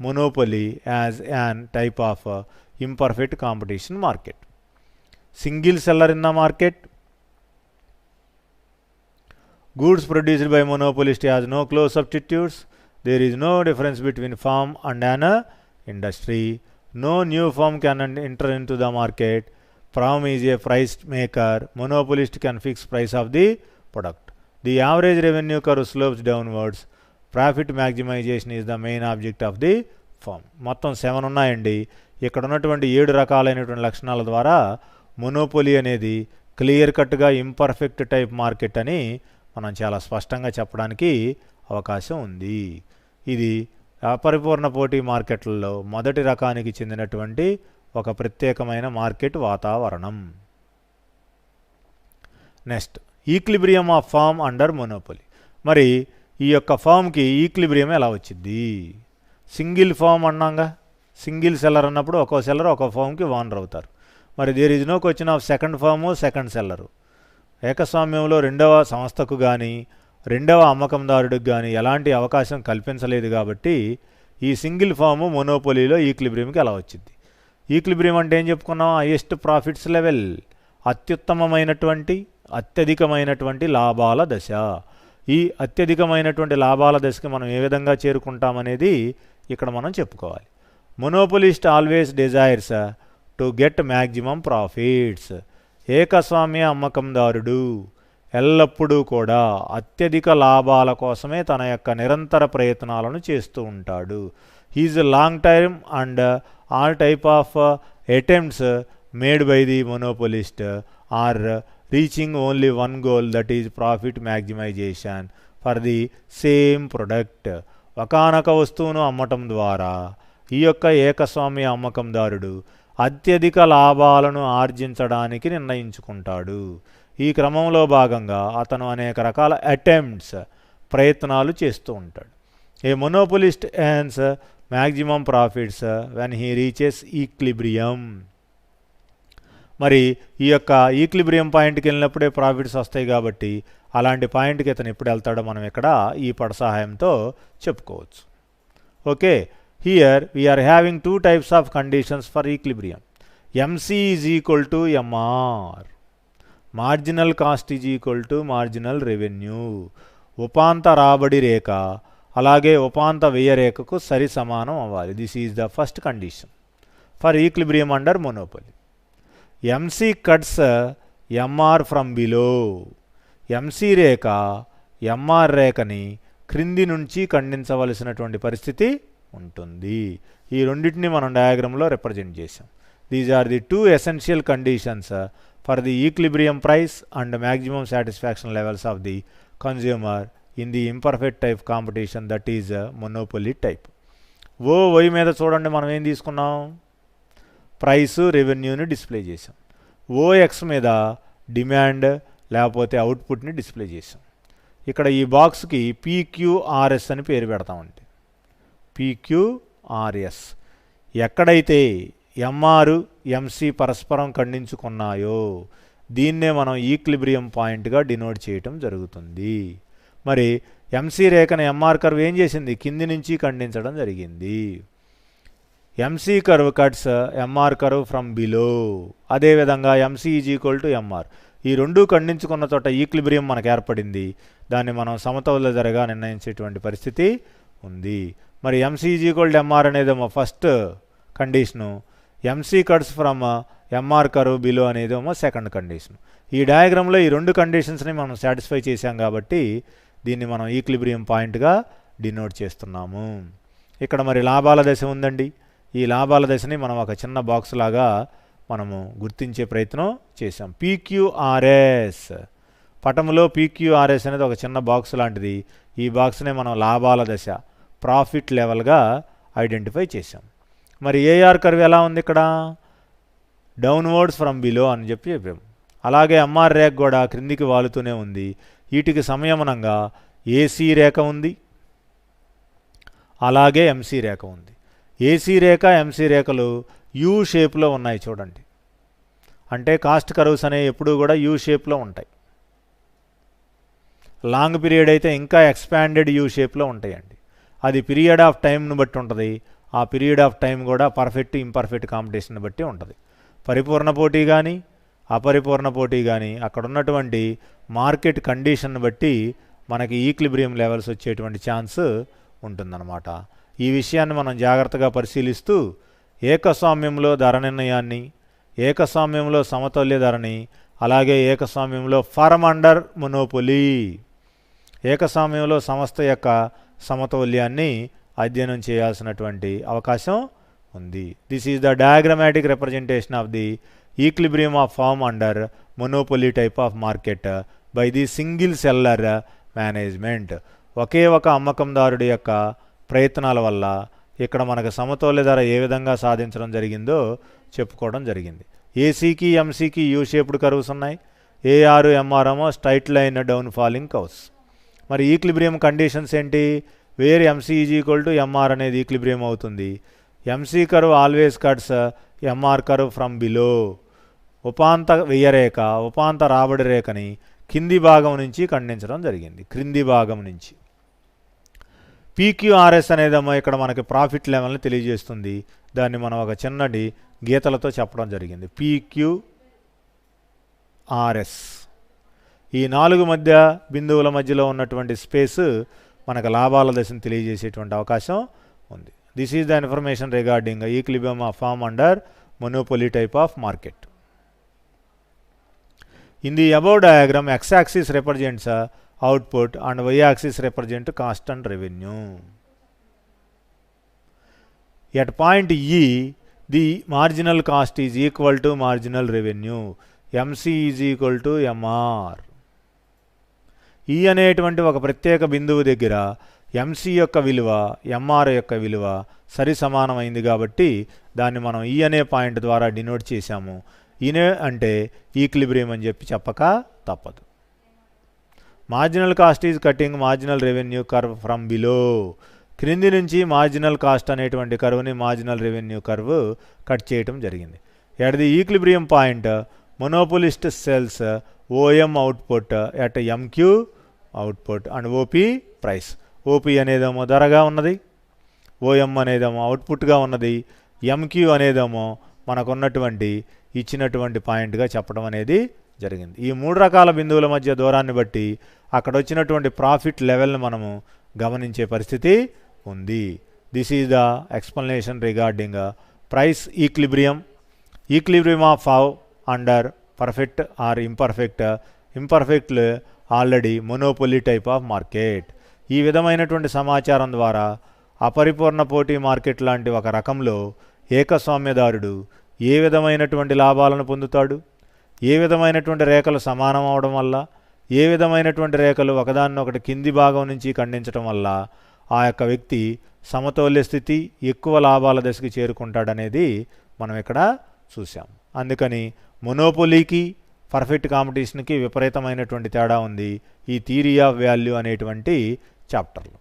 monopoly as an type of imperfect competition market. Single seller in the market. Goods produced by monopolist has no close substitutes. There is no difference between firm and an industry. No new firm can enter into the market. Firm is a price maker. Monopolist can fix price of the product. The average revenue curve slopes downwards. Profit maximization is the main object of the firm. మొత్తం 7 ఉన్నాయండి. ఇక్కడ ఉన్నటువంటి 7 రకాలైనటువంటి లక్షణాల ద్వారా monopoly అనేది clear కట్గా imperfect type market అని మనం చాలా స్పష్టంగా చెప్పడానికి అవకాశం ఉంది. ఇది అపరిపూర్ణ పోటీ మార్కెట్లలో మొదటి రకానికి చెందినటువంటి ఒక ప్రత్యేకమైన మార్కెట్ వాతావరణం. Next, equilibrium of firm under monopoly. మరి ఈ యొక్క ఫామ్కి ఈక్విలిబ్రియం ఎలా వచ్చింది? సింగిల్ ఫామ్ అన్నాగా, సింగిల్ సెల్లర్ అన్నప్పుడు ఒక్కో సెల్లర్ ఒక్కో ఫామ్కి ఓనర్ అవుతారు. మరి there is no question of second firm second seller. ఏకస్వామ్యంలో రెండవ సంస్థకు కానీ రెండవ అమ్మకందారుడికి కానీ ఎలాంటి అవకాశం కల్పించలేదు కాబట్టి ఈ సింగిల్ ఫాము మొనోపొలీలో ఈక్విలిబ్రియంకి ఎలా వచ్చింది? ఈక్విలిబ్రియం అంటే ఏం చెప్పుకున్నాం? హైయెస్ట్ ప్రాఫిట్స్ లెవెల్, అత్యధికమైనటువంటి లాభాల దశ. ఈ అత్యధికమైనటువంటి లాభాల దశకి మనం ఏ విధంగా చేరుకుంటామనేది ఇక్కడ మనం చెప్పుకోవాలి. Monopolist always desires to get maximum profits. ఏకస్వామ్య అమ్మకందారుడు ఎల్లప్పుడూ కూడా అత్యధిక లాభాల కోసమే తన యొక్క నిరంతర ప్రయత్నాలను చేస్తూ ఉంటాడు. He's long time and all type of attempts made by the monopolist are reaching only one goal, that is profit maximization for the same product. ఒకానొక వస్తువును అమ్మటం ద్వారా ఈ యొక్క ఏకస్వామ్య అమ్మకందారుడు అత్యధిక లాభాలను ఆర్జించడానికి నిర్ణయించుకుంటాడు. ఈ క్రమంలో భాగంగా అతను అనేక రకాల అటెంప్ట్స్, ప్రయత్నాలు చేస్తూ ఉంటాడు. A monopolist earns maximum profits when he reaches equilibrium. మరి ఈ యొక్క ఈక్విలిబ్రియం పాయింట్కి వెళ్ళినప్పుడే ప్రాఫిట్స్ వస్తాయి కాబట్టి అలాంటి పాయింట్కి ఇతను ఎప్పుడు వెళ్తాడో మనం ఇక్కడ ఈ పట సహాయంతో చెప్పుకోవచ్చు. Okay, here we're having 2 types of conditions for equilibrium. MC is equal to MR, marginal cost is equal to marginal revenue. ఉపాంత రాబడి రేఖ అలాగే ఉపాంత వ్యయ రేఖకు సరి సమానం అవ్వాలి. This is the first condition for equilibrium under monopoly. MC cuts MR from below. MC రేఖ ఎంఆర్ రేఖని క్రింది నుంచి ఖండించవలసినటువంటి పరిస్థితి ఉంటుంది. ఈ రెండింటిని మనం డయాగ్రామ్లో రిప్రజెంట్ చేసాం. These are the 2 essential conditions for the equilibrium price and maximum satisfaction levels of the consumer in the imperfect type competition, that is monopoly type. OY మీద చూడండి, మనం ఏం తీసుకున్నాం? ప్రైస్, రెవెన్యూని డిస్ప్లే చేసాం. ఓఎక్స్ మీద డిమాండ్ లేకపోతే అవుట్పుట్ని display చేసాం. ఇక్కడ ఈ బాక్స్కి పీక్యూఆర్ఎస్ అని పేరు పెడతామండి. పీక్యూఆర్ఎస్. ఎక్కడైతే ఎంఆర్ ఎంసీ పరస్పరం ఖండించుకున్నాయో దీన్నే మనం ఈక్విలిబ్రియం పాయింట్గా డినోట్ చేయటం జరుగుతుంది. మరి ఎంసీ రేఖను ఎంఆర్ కర్వ్ ఏం చేసింది? కింది నుంచి ఖండించడం జరిగింది. MC curve cuts MR curve from below. అదేవిధంగా MC is equal to MR. ఈ రెండు ఖండించుకున్న చోట ఈక్విలిబ్రియం మనకు ఏర్పడింది. దాన్ని మనం సమతౌల్య ధరగా నిర్ణయించేటువంటి పరిస్థితి ఉంది. మరి MC is equal to MR అనేదేమో first condition, MC cuts from MR curve below అనేదేమో సెకండ్ కండిషన్. ఈ డయాగ్రామ్లో ఈ రెండు కండిషన్స్ని మనం సాటిస్ఫై చేశాం కాబట్టి దీన్ని మనం ఈక్విలిబ్రియం పాయింట్గా డినోట్ చేస్తున్నాము. ఇక్కడ మరి లాభాల దశ ఉందండి. ఈ లాభాల దశని మనం ఒక చిన్న బాక్స్ లాగా మనము గుర్తించే ప్రయత్నం చేసాం. పీక్యూఆర్ఎస్ పటంలో పీక్యూఆర్ఎస్ అనేది ఒక చిన్న బాక్స్ లాంటిది. ఈ బాక్స్నే మనం లాభాల దశ, ప్రాఫిట్ లెవెల్గా ఐడెంటిఫై చేసాం. మరి ఏఆర్ కర్వ్ ఎలా ఉంది? ఇక్కడ డౌన్వర్డ్స్ ఫ్రమ్ బిలో అని చెప్పాము. అలాగే ఎంఆర్ రేఖ కూడా క్రిందికి వాలుతూనే ఉంది. వీటికి సంయమనంగా ఏసీ రేఖ ఉంది, అలాగే ఎంసీ రేఖ ఉంది. ఏసీ రేఖ, ఎంసీ రేఖలు యూ షేప్లో ఉన్నాయి చూడండి. అంటే కాస్ట్ కర్వ్స్ అనేవి ఎప్పుడూ కూడా యూ షేప్లో ఉంటాయి. లాంగ్ పీరియడ్ అయితే ఇంకా ఎక్స్పాండెడ్ యూ షేప్లో ఉంటాయండి. అది పీరియడ్ ఆఫ్ టైంను బట్టి ఉంటుంది. ఆ పీరియడ్ ఆఫ్ టైం కూడా పర్ఫెక్ట్ ఇంపర్ఫెక్ట్ కాంపిటీషన్ బట్టి ఉంటుంది. పరిపూర్ణ పోటీ కానీ అపరిపూర్ణ పోటీ కానీ అక్కడ ఉన్నటువంటి మార్కెట్ కండిషన్ బట్టి మనకి ఈక్విలిబ్రియం లెవెల్స్ వచ్చేటువంటి ఛాన్స్ ఉంటుందన్నమాట. ఈ విషయాన్ని మనం జాగ్రత్తగా పరిశీలిస్తూ ఏకస్వామ్యంలో ధర నిర్ణయాన్ని, ఏకస్వామ్యంలో సమతౌల్య ధరని, అలాగే ఏకస్వామ్యంలో ఫర్మ్ అండర్ మొనోపొలీ, ఏకస్వామ్యంలో సంస్థ యొక్క సమతౌల్యాన్ని అధ్యయనం చేయాల్సినటువంటి అవకాశం ఉంది. This is the diagrammatic representation of the equilibrium of firm under monopoly type of market by the single seller management. ఒకే ఒక అమ్మకందారుడి యొక్క ప్రయత్నాల వల్ల ఇక్కడ మనకు సమతౌల్య ధర ఏ విధంగా సాధించడం జరిగిందో చెప్పుకోవడం జరిగింది. ఏసీకి ఎంసీకి యూ షేప్డ్ కర్వ్స్ ఉన్నాయి. ఏఆర్ ఎంఆర్ ఏమో straight line down falling curves. మరి ఈక్విలిబ్రియం కండిషన్స్ ఏంటి? Where MC is equal to MR అనేది ఈక్విలిబ్రియం అవుతుంది. MC curve always cuts MR curve from below. ఉపాంత వ్యయరేఖ, ఉపాంత రాబడి రేఖని కింది భాగం నుంచి ఖండించడం జరిగింది, క్రింది భాగం నుంచి. పీక్యూఆర్ఎస్ అనేదేమో ఇక్కడ మనకి ప్రాఫిట్ లెవెల్ని తెలియజేస్తుంది. దాన్ని మనం ఒక చిన్నటి గీతలతో చెప్పడం జరిగింది. పీక్యూఆర్ఎస్ ఈ 4 మధ్య బిందువుల మధ్యలో ఉన్నటువంటి స్పేస్ మనకు లాభాల దశను తెలియజేసేటువంటి అవకాశం ఉంది. This is the information regarding equilibrium of firm under monopoly type of market. In the above diagram, x-axis represents output and y-axis represents cost and revenue. At point E, the marginal cost is equal to marginal revenue. MC is equal to MR. E అనేటువంటి ఒక ప్రత్యేక బిందువు దగ్గర MC యొక్క విలువ MR యొక్క విలువ సరి సమానమైంది కాబట్టి దాన్ని మనం E అనే పాయింట్ ద్వారా డినోట్ చేశాము. ఈనే అంటే ఈక్విలిబ్రియం అని చెప్పి చెప్పక తప్పదు. Marginal cost is cutting marginal revenue curve from below. క్రింది నుంచి మార్జినల్ కాస్ట్ అనేటువంటి కర్వ్ని మార్జినల్ రెవెన్యూ కర్వ్ కట్ చేయటం జరిగింది. At the equilibrium point monopolist sells OM output at MQ output and OP price. OP అనేదేమో ధరగా ఉన్నది, ఓఎం అనేదేమో అవుట్పుట్గా ఉన్నది, ఎంక్యూ అనేదేమో మనకున్నటువంటి ఇచ్చినటువంటి పాయింట్గా చెప్పడం అనేది జరిగింది. ఈ 3 రకాల బిందువుల మధ్య దూరాన్ని బట్టి అక్కడ వచ్చినటువంటి ప్రాఫిట్ లెవెల్ని మనము గమనించే పరిస్థితి ఉంది. This is the explanation regarding price equilibrium, equilibrium of ఫావ్ under perfect or imperfect, imperfect already monopoly type of market. ఈ విధమైనటువంటి సమాచారం ద్వారా అపరిపూర్ణ పోటీ మార్కెట్ లాంటి ఒక రకంలో ఏకస్వామ్యదారుడు ఏ విధమైనటువంటి లాభాలను పొందుతాడు, ఏ విధమైనటువంటి రేఖలు సమానం అవడం వల్ల, ఏ విధమైనటువంటి రేఖలు ఒకదాన్నొకటి కింది భాగం నుంచి ఖండించడం వల్ల ఆ యొక్క వ్యక్తి సమతౌల్య స్థితి, ఎక్కువ లాభాల దశకి చేరుకుంటాడనేది మనం ఇక్కడ చూసాం. అందుకని మొనోపొలీకి పర్ఫెక్ట్ కాంపిటీషన్కి విపరీతమైనటువంటి తేడా ఉంది ఈ థియరీ ఆఫ్ వాల్యూ అనేటువంటి చాప్టర్లో.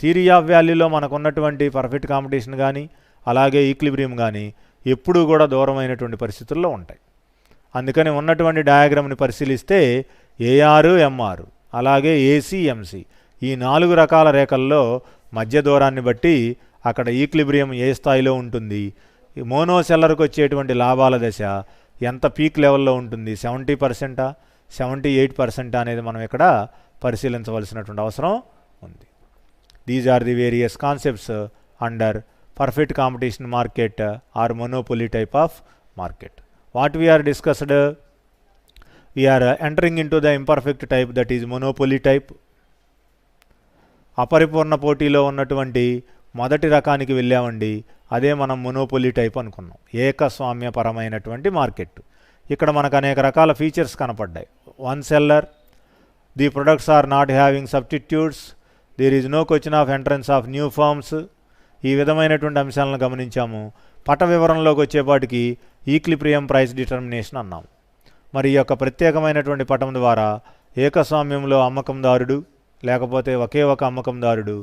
థియరీ ఆఫ్ వాల్యూలో మనకున్నటువంటి పర్ఫెక్ట్ కాంపిటీషన్ కానీ అలాగే ఈక్విలిబ్రియం కానీ ఎప్పుడూ కూడా దూరమైనటువంటి పరిస్థితుల్లో ఉంటాయి. అందుకని ఉన్నటువంటి డయాగ్రామ్ని పరిశీలిస్తే ఏఆర్ ఎంఆర్ అలాగే ఏసీ ఎంసీ ఈ 4 రకాల రేఖల్లో మధ్య దూరాన్ని బట్టి అక్కడ ఈక్విలిబ్రియం ఏ స్థాయిలో ఉంటుంది, మోనో సెల్లర్కి వచ్చేటువంటి లాభాల దశ ఎంత పీక్ లెవెల్లో ఉంటుంది, 70%, 78% అనేది మనం ఇక్కడ పరిశీలించవలసినటువంటి అవసరం ఉంది. These are the various concepts under perfect competition market or monopoly type of market. What we are discussed, we are entering into the imperfect type, that is monopoly type. అపరిపూర్ణ పోటీలో ఉన్నటువంటి మొదటి రకానికి వెళ్ళామండి, అదే మనం మొనోపొలీ టైప్ అనుకున్నాం, ఏకస్వామ్యపరమైనటువంటి market. ఇక్కడ మనకు అనేక రకాల ఫీచర్స్ కనపడ్డాయి. One seller, the products are not having substitutes, there is no question of entrance of new firms. ఈ విధమైనటువంటి అంశాలను గమనించాము. పట వివరంలోకి వచ్చేపాటికి ఈక్విలిబ్రియం ప్రైస్ డిటర్మినేషన్ అన్నాం. మరి ఈ యొక్క ప్రత్యేకమైనటువంటి పటం ద్వారా ఏకస్వామ్యంలో అమ్మకందారుడు లేకపోతే ఒకే ఒక అమ్మకందారుడు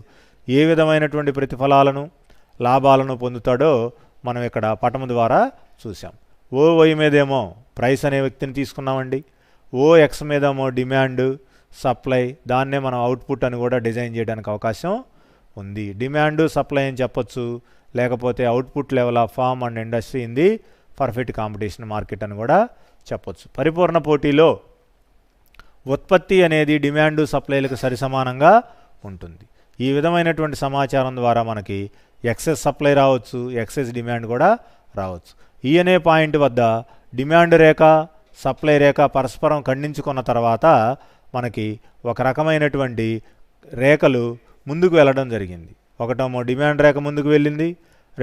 ఏ విధమైనటువంటి ప్రతిఫలాలను లాభాలను పొందుతాడో మనం ఇక్కడ పటం ద్వారా చూసాం. ఓవై మీదేమో ప్రైస్ అనే వ్యక్తిని తీసుకున్నామండి, ఓఎక్స్ మీదేమో డిమాండ్ సప్లై, దాన్నే మనం అవుట్పుట్ అని కూడా డిజైన్ చేయడానికి అవకాశం ఉంది. డిమాండ్ సప్లై అని చెప్పొచ్చు, లేకపోతే output level of firm and industry in the perfect competition market అని కూడా చెప్పొచ్చు. పరిపూర్ణ పోటీలో ఉత్పత్తి అనేది డిమాండ్ సప్లైలకు సరిసమానంగా ఉంటుంది. ఈ విధమైనటువంటి సమాచారం ద్వారా మనకి ఎక్సెస్ సప్లై రావచ్చు, ఎక్సెస్ డిమాండ్ కూడా రావచ్చు. ఈ అనే పాయింట్ వద్ద డిమాండ్ రేఖ సప్లై రేఖ పరస్పరం ఖండించుకున్న తర్వాత మనకి ఒక రకమైనటువంటి రేఖలు ముందుకు వెళ్ళడం జరిగింది. ఒకటేమో డిమాండ్ రేఖ ముందుకు వెళ్ళింది,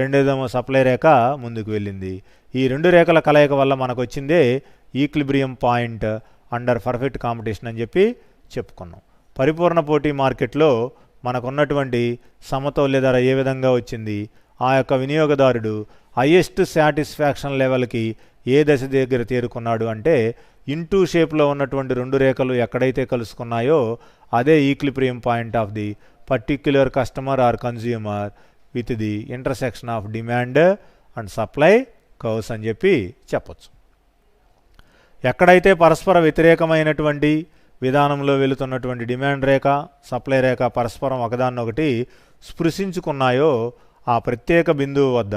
రెండోదేమో సప్లై రేఖ ముందుకు వెళ్ళింది. ఈ రెండు రేఖల కలయిక వల్ల మనకు వచ్చిందే equilibrium point under perfect competition అని చెప్పి చెప్పుకున్నాం. పరిపూర్ణ పోటీ మార్కెట్లో మనకున్నటువంటి సమతౌల్య ధర ఏ విధంగా వచ్చింది, ఆ యొక్క వినియోగదారుడు హైయెస్ట్ సాటిస్ఫాక్షన్ లెవెల్కి ఏ దశ దగ్గర చేరుకున్నాడు అంటే ఇంటూ షేప్లో ఉన్నటువంటి రెండు రేఖలు ఎక్కడైతే కలుసుకున్నాయో అదే equilibrium point of the particular customer or consumer with the intersection of demand and supply curves అని చెప్పి చెప్పచ్చు. ఎక్కడైతే పరస్పర వ్యతిరేకమైనటువంటి విధానంలో వెళుతున్నటువంటి డిమాండ్ రేఖ సప్లై రేఖ పరస్పరం ఒకదాన్నొకటి స్పృశించుకున్నాయో ఆ ప్రత్యేక బిందువు వద్ద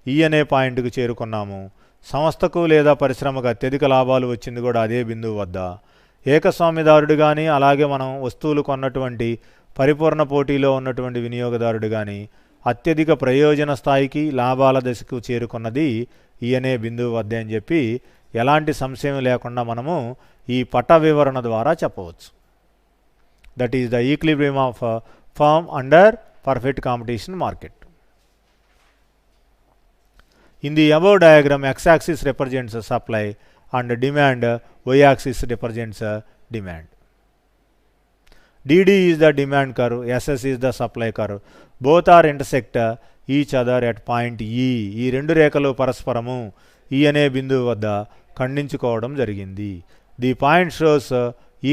ఈ అనే పాయింట్కు చేరుకున్నాము. సంస్థకు లేదా పరిశ్రమకు అత్యధిక లాభాలు వచ్చింది కూడా అదే బిందువు వద్ద. ఏకస్వామ్యదారుడు కానీ అలాగే మనం వస్తువులు కొన్నటువంటి పరిపూర్ణ పోటీలో ఉన్నటువంటి వినియోగదారుడు కానీ అత్యధిక ప్రయోజన స్థాయికి లాభాల దశకు చేరుకున్నది ఈ అనే బిందువు వద్దే అని చెప్పి ఎలాంటి సంశయం లేకుండా మనము ఈ పట వివరణ ద్వారా చెప్పవచ్చు. That is the equilibrium of firm under perfect competition market. In the above diagram, x-axis represents supply and demand, y-axis represents demand. DD is the demand curve, SS is the supply curve. Both are intersect each other at point E. ఈ రెండు రేఖలు పరస్పరము ఈ అనే బిందువు వద్ద ఖండించుకోవడం జరిగింది. The point shows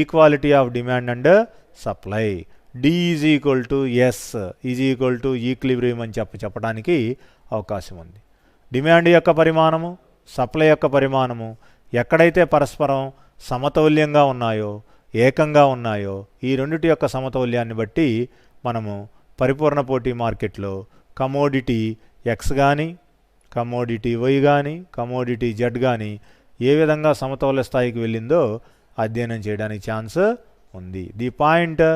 equality of demand and supply. D is equal to S is equal to equilibrium అని చెప్పడానికి అవకాశం ఉంది. డిమాండ్ యొక్క పరిమాణము సప్లై యొక్క పరిమాణము ఎక్కడైతే పరస్పరం సమతౌల్యంగా ఉన్నాయో ఏకంగా ఉన్నాయో ఈ రెండిటి యొక్క సమతౌల్యాన్ని బట్టి మనము పరిపూర్ణ పోటీ మార్కెట్లో కమోడిటీ ఎక్స్ కానీ కమోడిటీ వై కానీ కమోడిటీ జెడ్ కానీ ఏ విధంగా సమతౌల్య స్థాయికి వెళ్ళిందో అధ్యయనం చేయడానికి ఛాన్స్ ఉంది. The point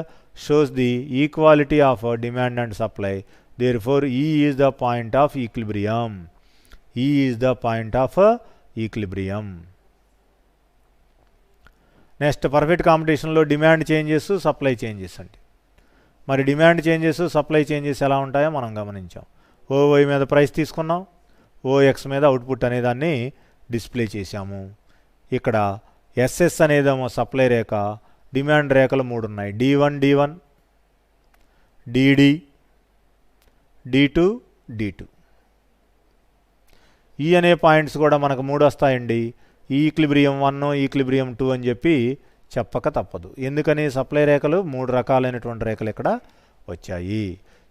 shows the equality of demand and supply. Therefore E is the point of equilibrium. E is the point of equilibrium. Next perfect కాంపిటీషన్లో డిమాండ్ చేంజెస్ సప్లై చేంజెస్ అండి. మరి డిమాండ్ చేంజెస్ సప్లై చేంజెస్ ఎలా ఉంటాయో మనం గమనించాం. OY మీద price తీసుకున్నాం, OX మీద అవుట్పుట్ అనేదాన్ని డిస్ప్లే చేశాము. ఇక్కడ ఎస్ఎస్ అనేదేమో సప్లై రేఖ, డిమాండ్ రేఖలు మూడు ఉన్నాయి. D1 DD D2 D2. ఈ అనే పాయింట్స్ కూడా మనకు మూడు వస్తాయండి. ఈక్విలిబ్రియం 1 ఈక్విలిబ్రియం 2 అని చెప్పి చెప్పక తప్పదు. ఎందుకని సప్లై రేఖలు మూడు రకాలైనటువంటి రేఖలు ఇక్కడ వచ్చాయి.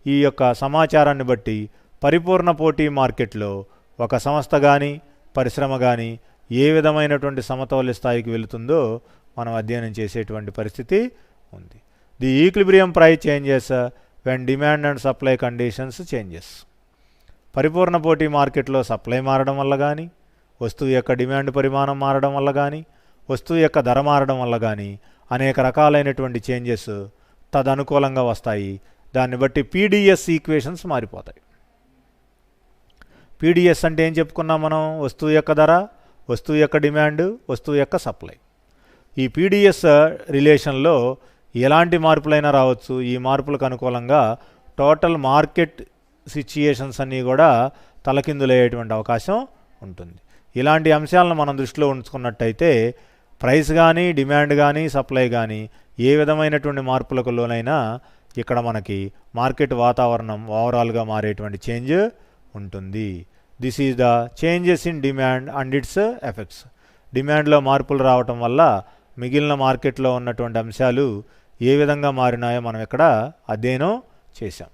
ఈ యొక్క సమాచారాన్ని బట్టి పరిపూర్ణ పోటీ మార్కెట్లో ఒక సంస్థ కానీ పరిశ్రమ కానీ ఏ విధమైనటువంటి సమతౌల్య స్థాయికి వెళుతుందో మనం అధ్యయనం చేసేటువంటి పరిస్థితి ఉంది. The equilibrium price changes when demand and supply conditions changes. పరిపూర్ణ పోటీ మార్కెట్లో సప్లై మారడం వల్ల కానీ వస్తువు యొక్క డిమాండ్ పరిమాణం మారడం వల్ల కానీ వస్తువు యొక్క ధర మారడం వల్ల కానీ అనేక రకాలైనటువంటి చేంజెస్ తదనుకూలంగా వస్తాయి. దాన్ని బట్టి పీడిఎస్ ఈక్వేషన్స్ మారిపోతాయి. పీడిఎస్ అంటే ఏం చెప్పుకున్నాం మనం? వస్తువు యొక్క ధర, వస్తువు యొక్క డిమాండ్, వస్తువు యొక్క సప్లై. ఈ పీడిఎస్ రిలేషన్లో ఎలాంటి మార్పులైనా రావచ్చు. ఈ మార్పులకు అనుకూలంగా టోటల్ మార్కెట్ సిచ్యుయేషన్స్ అన్నీ కూడా తలకిందులయ్యేటువంటి అవకాశం ఉంటుంది. ఇలాంటి అంశాలను మనం దృష్టిలో ఉంచుకున్నట్టయితే ప్రైస్ కానీ డిమాండ్ కానీ సప్లై కానీ ఏ విధమైనటువంటి మార్పులకు లోనైనా ఇక్కడ మనకి మార్కెట్ వాతావరణం ఓవరాల్గా మారేటువంటి చేంజ్ ఉంటుంది. This is the changes in demand and its effects. డిమాండ్లో మార్పులు రావటం వల్ల మిగిలిన మార్కెట్లో ఉన్నటువంటి అంశాలు ఏ విధంగా మారినాయో మనం ఇక్కడ అధ్యయనం చేశాం.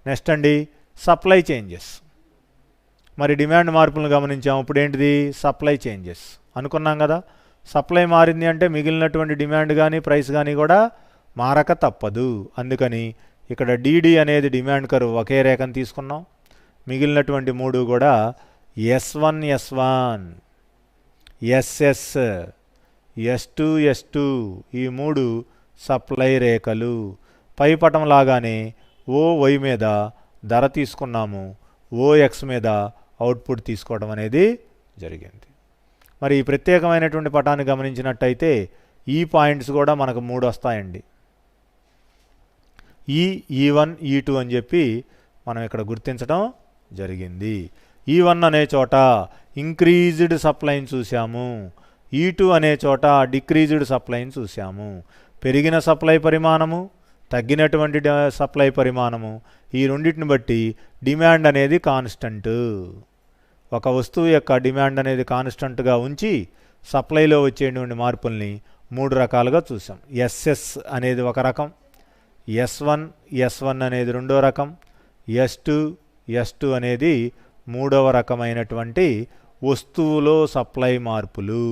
నెక్స్ట్ అండి సప్లై చేంజెస్. మరి డిమాండ్ మార్పులను గమనించాము. ఇప్పుడు ఏంటిది? సప్లై చేంజెస్ అనుకున్నాం కదా. సప్లై మారింది అంటే మిగిలినటువంటి డిమాండ్ కానీ ప్రైస్ కానీ కూడా మారక తప్పదు. అందుకని ఇక్కడ DD అనేది డిమాండ్ కర్వ్ ఒకే రేఖను తీసుకున్నాం. మిగిలినటువంటి మూడు కూడా S1 S1 SS S2 S2 ఈ మూడు సప్లై రేఖలు. పై పటం లాగానే OY మీద ధర తీసుకున్నాము, OX మీద అవుట్పుట్ తీసుకోవడం అనేది జరిగింది. మరి ఈ ప్రత్యేకమైనటువంటి పటాన్ని గమనించినట్టయితే ఈ పాయింట్స్ కూడా మనకు మూడు వస్తాయండి. E1 E2 అని చెప్పి మనం ఇక్కడ గుర్తించడం జరిగింది. E1 అనే చోట ఇంక్రీజ్డ్ సప్లైని చూసాము, E2 అనే చోట డిక్రీజ్డ్ సప్లైని చూసాము. పెరిగిన సప్లై పరిమాణము, తగ్గినటువంటి సప్లై పరిమాణము, ఈ రెండింటిని బట్టి డిమాండ్ అనేది కాన్స్టంట్. ఒక వస్తువు యొక్క డిమాండ్ అనేది కాన్స్టంట్గా ఉంచి సప్లైలో వచ్చేటువంటి మార్పుల్ని 3 రకాలుగా చూసాం. ఎస్ఎస్ అనేది ఒక రకం, ఎస్1 అనేది రెండో రకం, ఎస్2 అనేది మూడవ రకమైనటువంటి వస్తువులో సప్లై మార్పులు.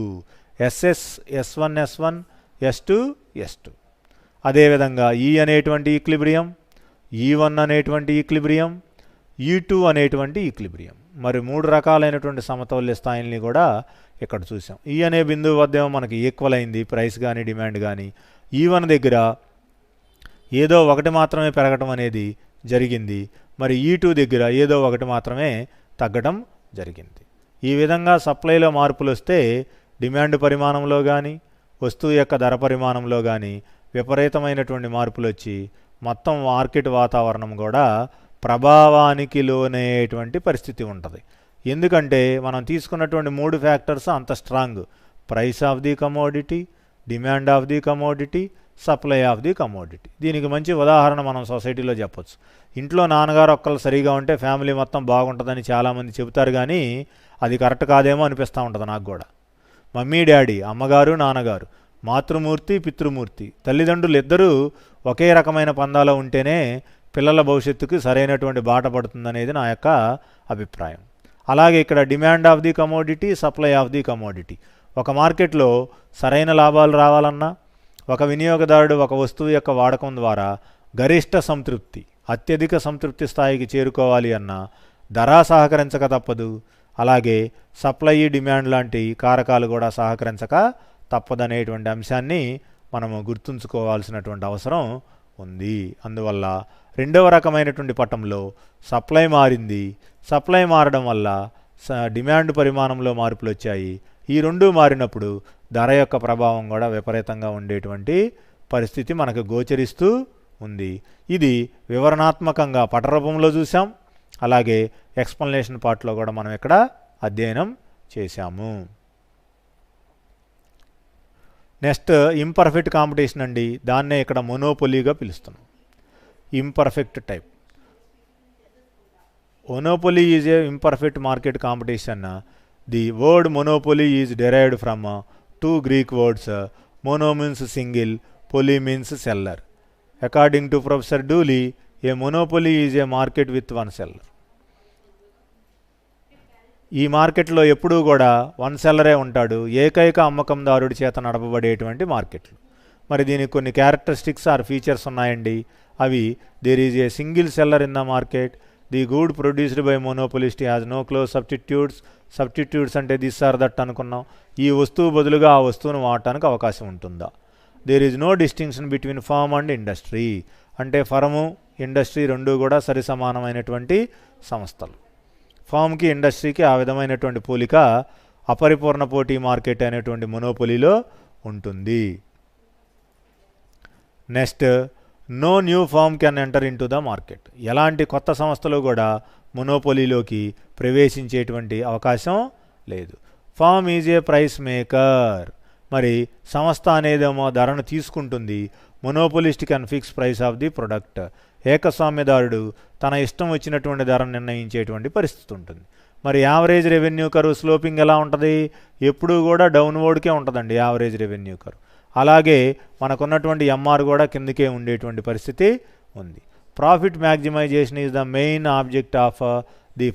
ఎస్ఎస్, ఎస్1, ఎస్2. అదేవిధంగా ఈ అనేటువంటి ఈక్లిబ్రియం, E1 అనేటువంటి ఈక్లిబ్రియం, E2 అనేటువంటి ఈక్లిబ్రియం. మరి 3 రకాలైనటువంటి సమతౌల్య స్థాయిల్ని కూడా ఇక్కడ చూసాం. ఈ అనే బిందువు వద్ద మనకి ఈక్వల్ అయింది ప్రైస్ కానీ డిమాండ్ కానీ. E1 దగ్గర ఏదో ఒకటి మాత్రమే పెరగటం అనేది జరిగింది, మరి E2 దగ్గర ఏదో ఒకటి మాత్రమే తగ్గడం జరిగింది. ఈ విధంగా సప్లైలో మార్పులు వస్తే డిమాండ్ పరిమాణంలో కానీ వస్తువు యొక్క ధర పరిమాణంలో కానీ విపరీతమైనటువంటి మార్పులు వచ్చి మొత్తం మార్కెట్ వాతావరణం కూడా ప్రభావానికి లోనేటువంటి పరిస్థితి ఉంటుంది. ఎందుకంటే మనం తీసుకున్నటువంటి 3 ఫ్యాక్టర్స్ అంత strong: price of the commodity, demand of the commodity, supply of the commodity. దీనికి మంచి ఉదాహరణ మనం సొసైటీలో చెప్పొచ్చు. ఇంట్లో నాన్నగారు ఒక్కళ్ళు సరిగా ఉంటే ఫ్యామిలీ మొత్తం బాగుంటుందని చాలామంది చెబుతారు, కానీ అది కరెక్ట్ కాదేమో అనిపిస్తూ ఉంటుంది నాకు కూడా. మమ్మీ డాడీ, అమ్మగారు నాన్నగారు, మాతృమూర్తి పితృమూర్తి, తల్లిదండ్రులు ఇద్దరూ ఒకే రకమైన పందాలో ఉంటేనే పిల్లల భవిష్యత్తుకు సరైనటువంటి బాట పడుతుందనేది నా యొక్క అభిప్రాయం. అలాగే ఇక్కడ demand of the commodity, supply of the commodity. ఒక మార్కెట్లో సరైన లాభాలు రావాలన్నా, ఒక వినియోగదారుడు ఒక వస్తువు యొక్క వాడకం ద్వారా గరిష్ట సంతృప్తి, అత్యధిక సంతృప్తి స్థాయికి చేరుకోవాలి అన్నా ధర సహకరించక తప్పదు. అలాగే సప్లై, డిమాండ్ లాంటి కారకాలు కూడా సహకరించక తప్పదనేటువంటి అంశాన్ని మనము గుర్తుంచుకోవాల్సినటువంటి అవసరం ఉంది. అందువల్ల రెండవ రకమైనటువంటి పటంలో సప్లై మారింది, సప్లై మారడం వల్ల డిమాండ్ పరిమాణంలో మార్పులు వచ్చాయి. ఈ రెండు మారినప్పుడు ధర యొక్క ప్రభావం కూడా విపరీతంగా ఉండేటువంటి పరిస్థితి మనకు గోచరిస్తూ ఉంది. ఇది వివరణాత్మకంగా పటరూపంలో చూసాం, అలాగే ఎక్స్ప్లనేషన్ పార్ట్లో కూడా మనం ఇక్కడ అధ్యయనం చేశాము. నెక్స్ట్ ఇంపర్ఫెక్ట్ కాంపిటీషన్ అండి. దాన్నే ఇక్కడ మొనోపొలీగా పిలుస్తున్నాం. Imperfect type. Monopoly is a imperfect market competition. The word monopoly is derived from 2 Greek words. Mono means single, poly means seller. According to Professor Dooley, a monopoly is a market with one seller. ఈ మార్కెట్లో ఎప్పుడూ కూడా one సెల్లరే ఉంటాడు, ఏకైక అమ్మకందారుడి చేత నడపబడేటువంటి మార్కెట్లు. మరి దీనికి కొన్ని క్యారెక్టరిస్టిక్స్ ఆర్ ఫీచర్స్ ఉన్నాయండి. అవి: there is a single seller in the market, the good produced by monopolist has no close substitutes అంటే దిస్ ఆర్ దట్ అనుకున్నాం. ఈ వస్తువు బదులుగా ఆ వస్తువును వాడటానికి అవకాశం ఉంటుందా. There is no distinction between firm and industry, అంటే ఫర్ము ఇండస్ట్రీ రెండూ కూడా సరి సమానమైనటువంటి సంస్థలు. ఫామ్కి ఇండస్ట్రీకి ఆ విధమైనటువంటి పోలిక అపరిపూర్ణ పోటీ మార్కెట్ అనేటువంటి మొనోపొలీలో ఉంటుంది. Next, no new firm can enter into the market. ఎలాంటి కొత్త సంస్థలు కూడా మొనోపొలీలోకి ప్రవేశించేటువంటి అవకాశం లేదు. Firm is a price maker. మరి సంస్థ అనేదేమో ధరను తీసుకుంటుంది. Monopolist can fix price of the product. ఏకస్వామ్యదారుడు తన ఇష్టం వచ్చినటువంటి ధరను నిర్ణయించేటువంటి పరిస్థితి ఉంటుంది. మరి యావరేజ్ రెవెన్యూ కర్వ్ స్లోపింగ్ ఎలా ఉంటుంది? ఎప్పుడూ కూడా డౌన్వర్డ్కే ఉంటుందండి యావరేజ్ రెవెన్యూ కర్వ్. అలాగే మనకున్నటువంటి ఎంఆర్ కూడా కిందకే ఉండేటువంటి పరిస్థితి ఉంది. Profit maximisation is the main object of the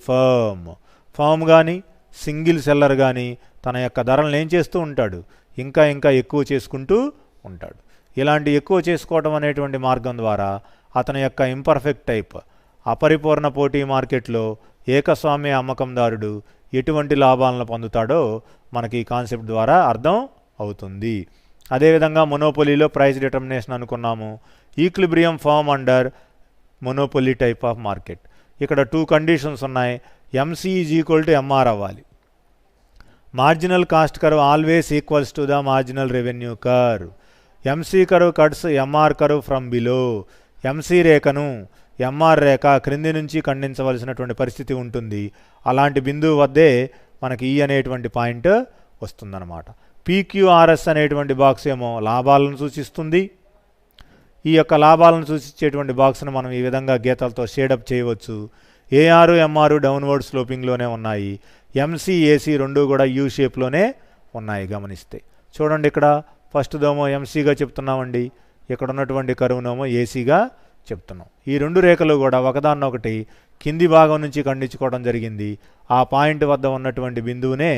firm కానీ సింగిల్ సెల్లర్ కానీ తన యొక్క ధరలను ఏం చేస్తూ ఉంటాడు? ఇంకా ఎక్కువ చేసుకుంటూ ఉంటాడు. ఇలాంటి ఎక్కువ చేసుకోవటం అనేటువంటి మార్గం ద్వారా అతని యొక్క ఇంపర్ఫెక్ట్ టైప్ అపరిపూర్ణ పోటీ మార్కెట్లో ఏకస్వామ్య అమ్మకందారుడు ఎటువంటి లాభాలను పొందుతాడో మనకి ఈ కాన్సెప్ట్ ద్వారా అర్థం అవుతుంది. అదేవిధంగా మొనోపొలీలో ప్రైస్ డిటర్మినేషన్ అనుకున్నాము. Equilibrium firm under monopoly type of market. ఇక్కడ 2 కండిషన్స్ ఉన్నాయి. MC is equal to MR అవ్వాలి. Marginal cost curve always equals to the marginal revenue curve. MC curve cuts MR curve from below. MC రేఖను MR రేఖ క్రింది నుంచి ఖండించవలసినటువంటి పరిస్థితి ఉంటుంది. అలాంటి బిందువు వద్దే మనకి ఈ అనేటువంటి పాయింట్ వస్తుందన్నమాట. పీక్యూఆర్ఎస్ అనేటువంటి బాక్స్ ఏమో లాభాలను సూచిస్తుంది. ఈ యొక్క లాభాలను సూచించేటువంటి బాక్స్ను మనం ఈ విధంగా గీతలతో షేడప్ చేయవచ్చు. ఏఆర్ ఎంఆర్ డౌన్వర్డ్ స్లోపింగ్లోనే ఉన్నాయి. ఎంసీ ఏసీ రెండు కూడా యూ షేప్లోనే ఉన్నాయి గమనిస్తే. చూడండి, ఇక్కడ ఫస్ట్ దోమో ఎంసీగా చెప్తున్నామండి, ఇక్కడ ఉన్నటువంటి కరువునేమో ఏసీగా చెప్తున్నాం. ఈ రెండు రేఖలు కూడా ఒకదాన్నొకటి కింది భాగం నుంచి ఖండించుకోవడం జరిగింది. ఆ పాయింట్ వద్ద ఉన్నటువంటి బిందువునే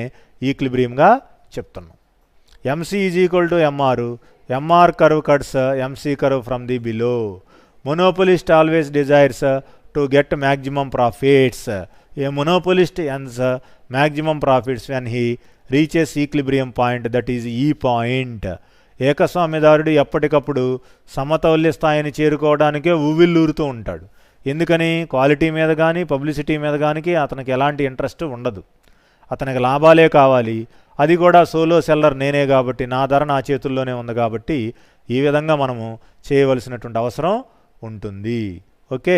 ఈక్విలిబ్రియంగా చెప్తున్నాం. MC is equal to MR. MR curve cuts MC curve from the below. Monopolist always desires to get maximum profits. A monopolist earns maximum profits when he reaches equilibrium point, that is E point. ఏకస్వామ్యదారుడు ఎప్పటికప్పుడు సమతౌల్య స్థాయిని చేరుకోవడానికే ఉవ్విల్లూరుతూ ఉంటాడు. ఎందుకని? Quality మీద కానీ publicity మీద కానీ అతనికి ఎలాంటి ఇంట్రెస్ట్ ఉండదు. అతనికి లాభాలే కావాలి. అది కూడా సోలో సెల్లర్ నేనే కాబట్టి, నా ధర నా చేతుల్లోనే ఉంది కాబట్టి ఈ విధంగా మనము చేయవలసినటువంటి అవసరం ఉంటుంది. Okay,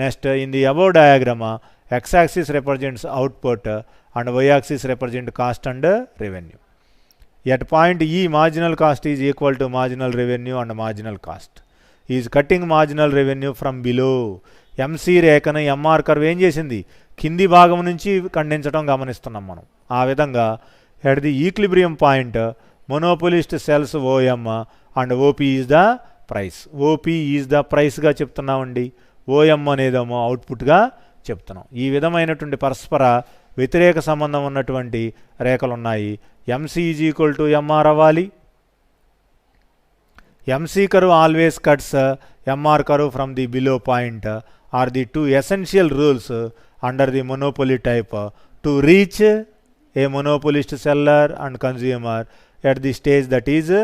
next in the above diagram x axis represents output and y axis represents cost and revenue. At point E, marginal cost is equal to marginal revenue and marginal cost. He is cutting marginal revenue from below. MC రేఖను MR curve ఏం చేసింది? కింది భాగం నుంచి ఖండించడం గమనిస్తున్నాం మనం. ఆ విధంగా at the equilibrium point monopolist sells OM and OP is the price. OP is the ప్రైస్గా చెప్తున్నామండి. ఓఎం అనేదేమో అవుట్పుట్గా చెప్తున్నాం. ఈ విధమైనటువంటి పరస్పర వ్యతిరేక సంబంధం ఉన్నటువంటి రేఖలు ఉన్నాయి. MC is equal to MR అవ్వాలి. MC curve always cuts MR curve from the below point are the two essential rules under the monopoly type to reach a monopolist seller and consumer at the stage that is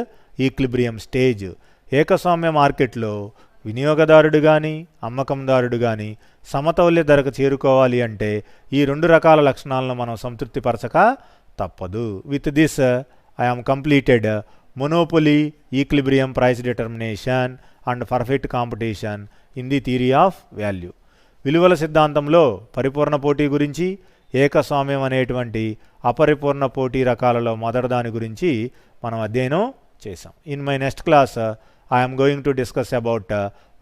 equilibrium stage. ఏకస్వామ్య మార్కెట్లో వినియోగదారుడు కానీ అమ్మకందారుడు కానీ సమతౌల్య ధరకు చేరుకోవాలి అంటే ఈ రెండు రకాల లక్షణాలను మనం సంతృప్తిపరచక తప్పదు. With this I am completed monopoly, equilibrium, price determination and perfect competition in the theory of value. విలువల సిద్ధాంతంలో పరిపూర్ణ పోటీ గురించి, ఏకస్వామ్యం అనేటువంటి అపరిపూర్ణ పోటీ రకాలలో మొదటి దాని గురించి మనం అధ్యయనం చేసాం. In my next class I am going to discuss about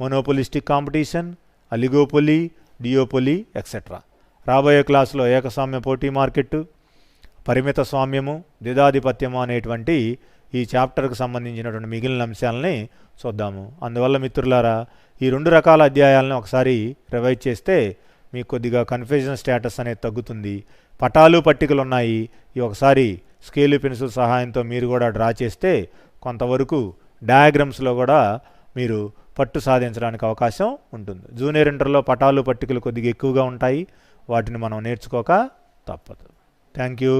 monopolistic competition, oligopoly, duopoly, etc. రాబోయే క్లాసులో ఏకస్వామ్య పోటీ మార్కెట్, పరిమిత స్వామ్యము, ద్విధాధిపత్యము అనేటువంటి ఈ చాప్టర్కి సంబంధించినటువంటి మిగిలిన అంశాలని చూద్దాము. అందువల్ల మిత్రులారా, ఈ రెండు రకాల అధ్యాయాలను ఒకసారి రివైజ్ చేస్తే మీకు కొద్దిగా కన్ఫ్యూజన్ స్టేటస్ అనేది తగ్గుతుంది. పటాలు పట్టికలు ఉన్నాయి. ఈ ఒకసారి స్కేలు పెన్సిల్ సహాయంతో మీరు కూడా డ్రా చేస్తే కొంతవరకు డయాగ్రామ్స్లో కూడా మీరు పట్టు సాధించడానికి అవకాశం ఉంటుంది. జూనియర్ ఇంటర్లో పటాలు పట్టికలు కొద్దిగా ఎక్కువగా ఉంటాయి. వాటిని మనం నేర్చుకోక తప్పదు. Thank you.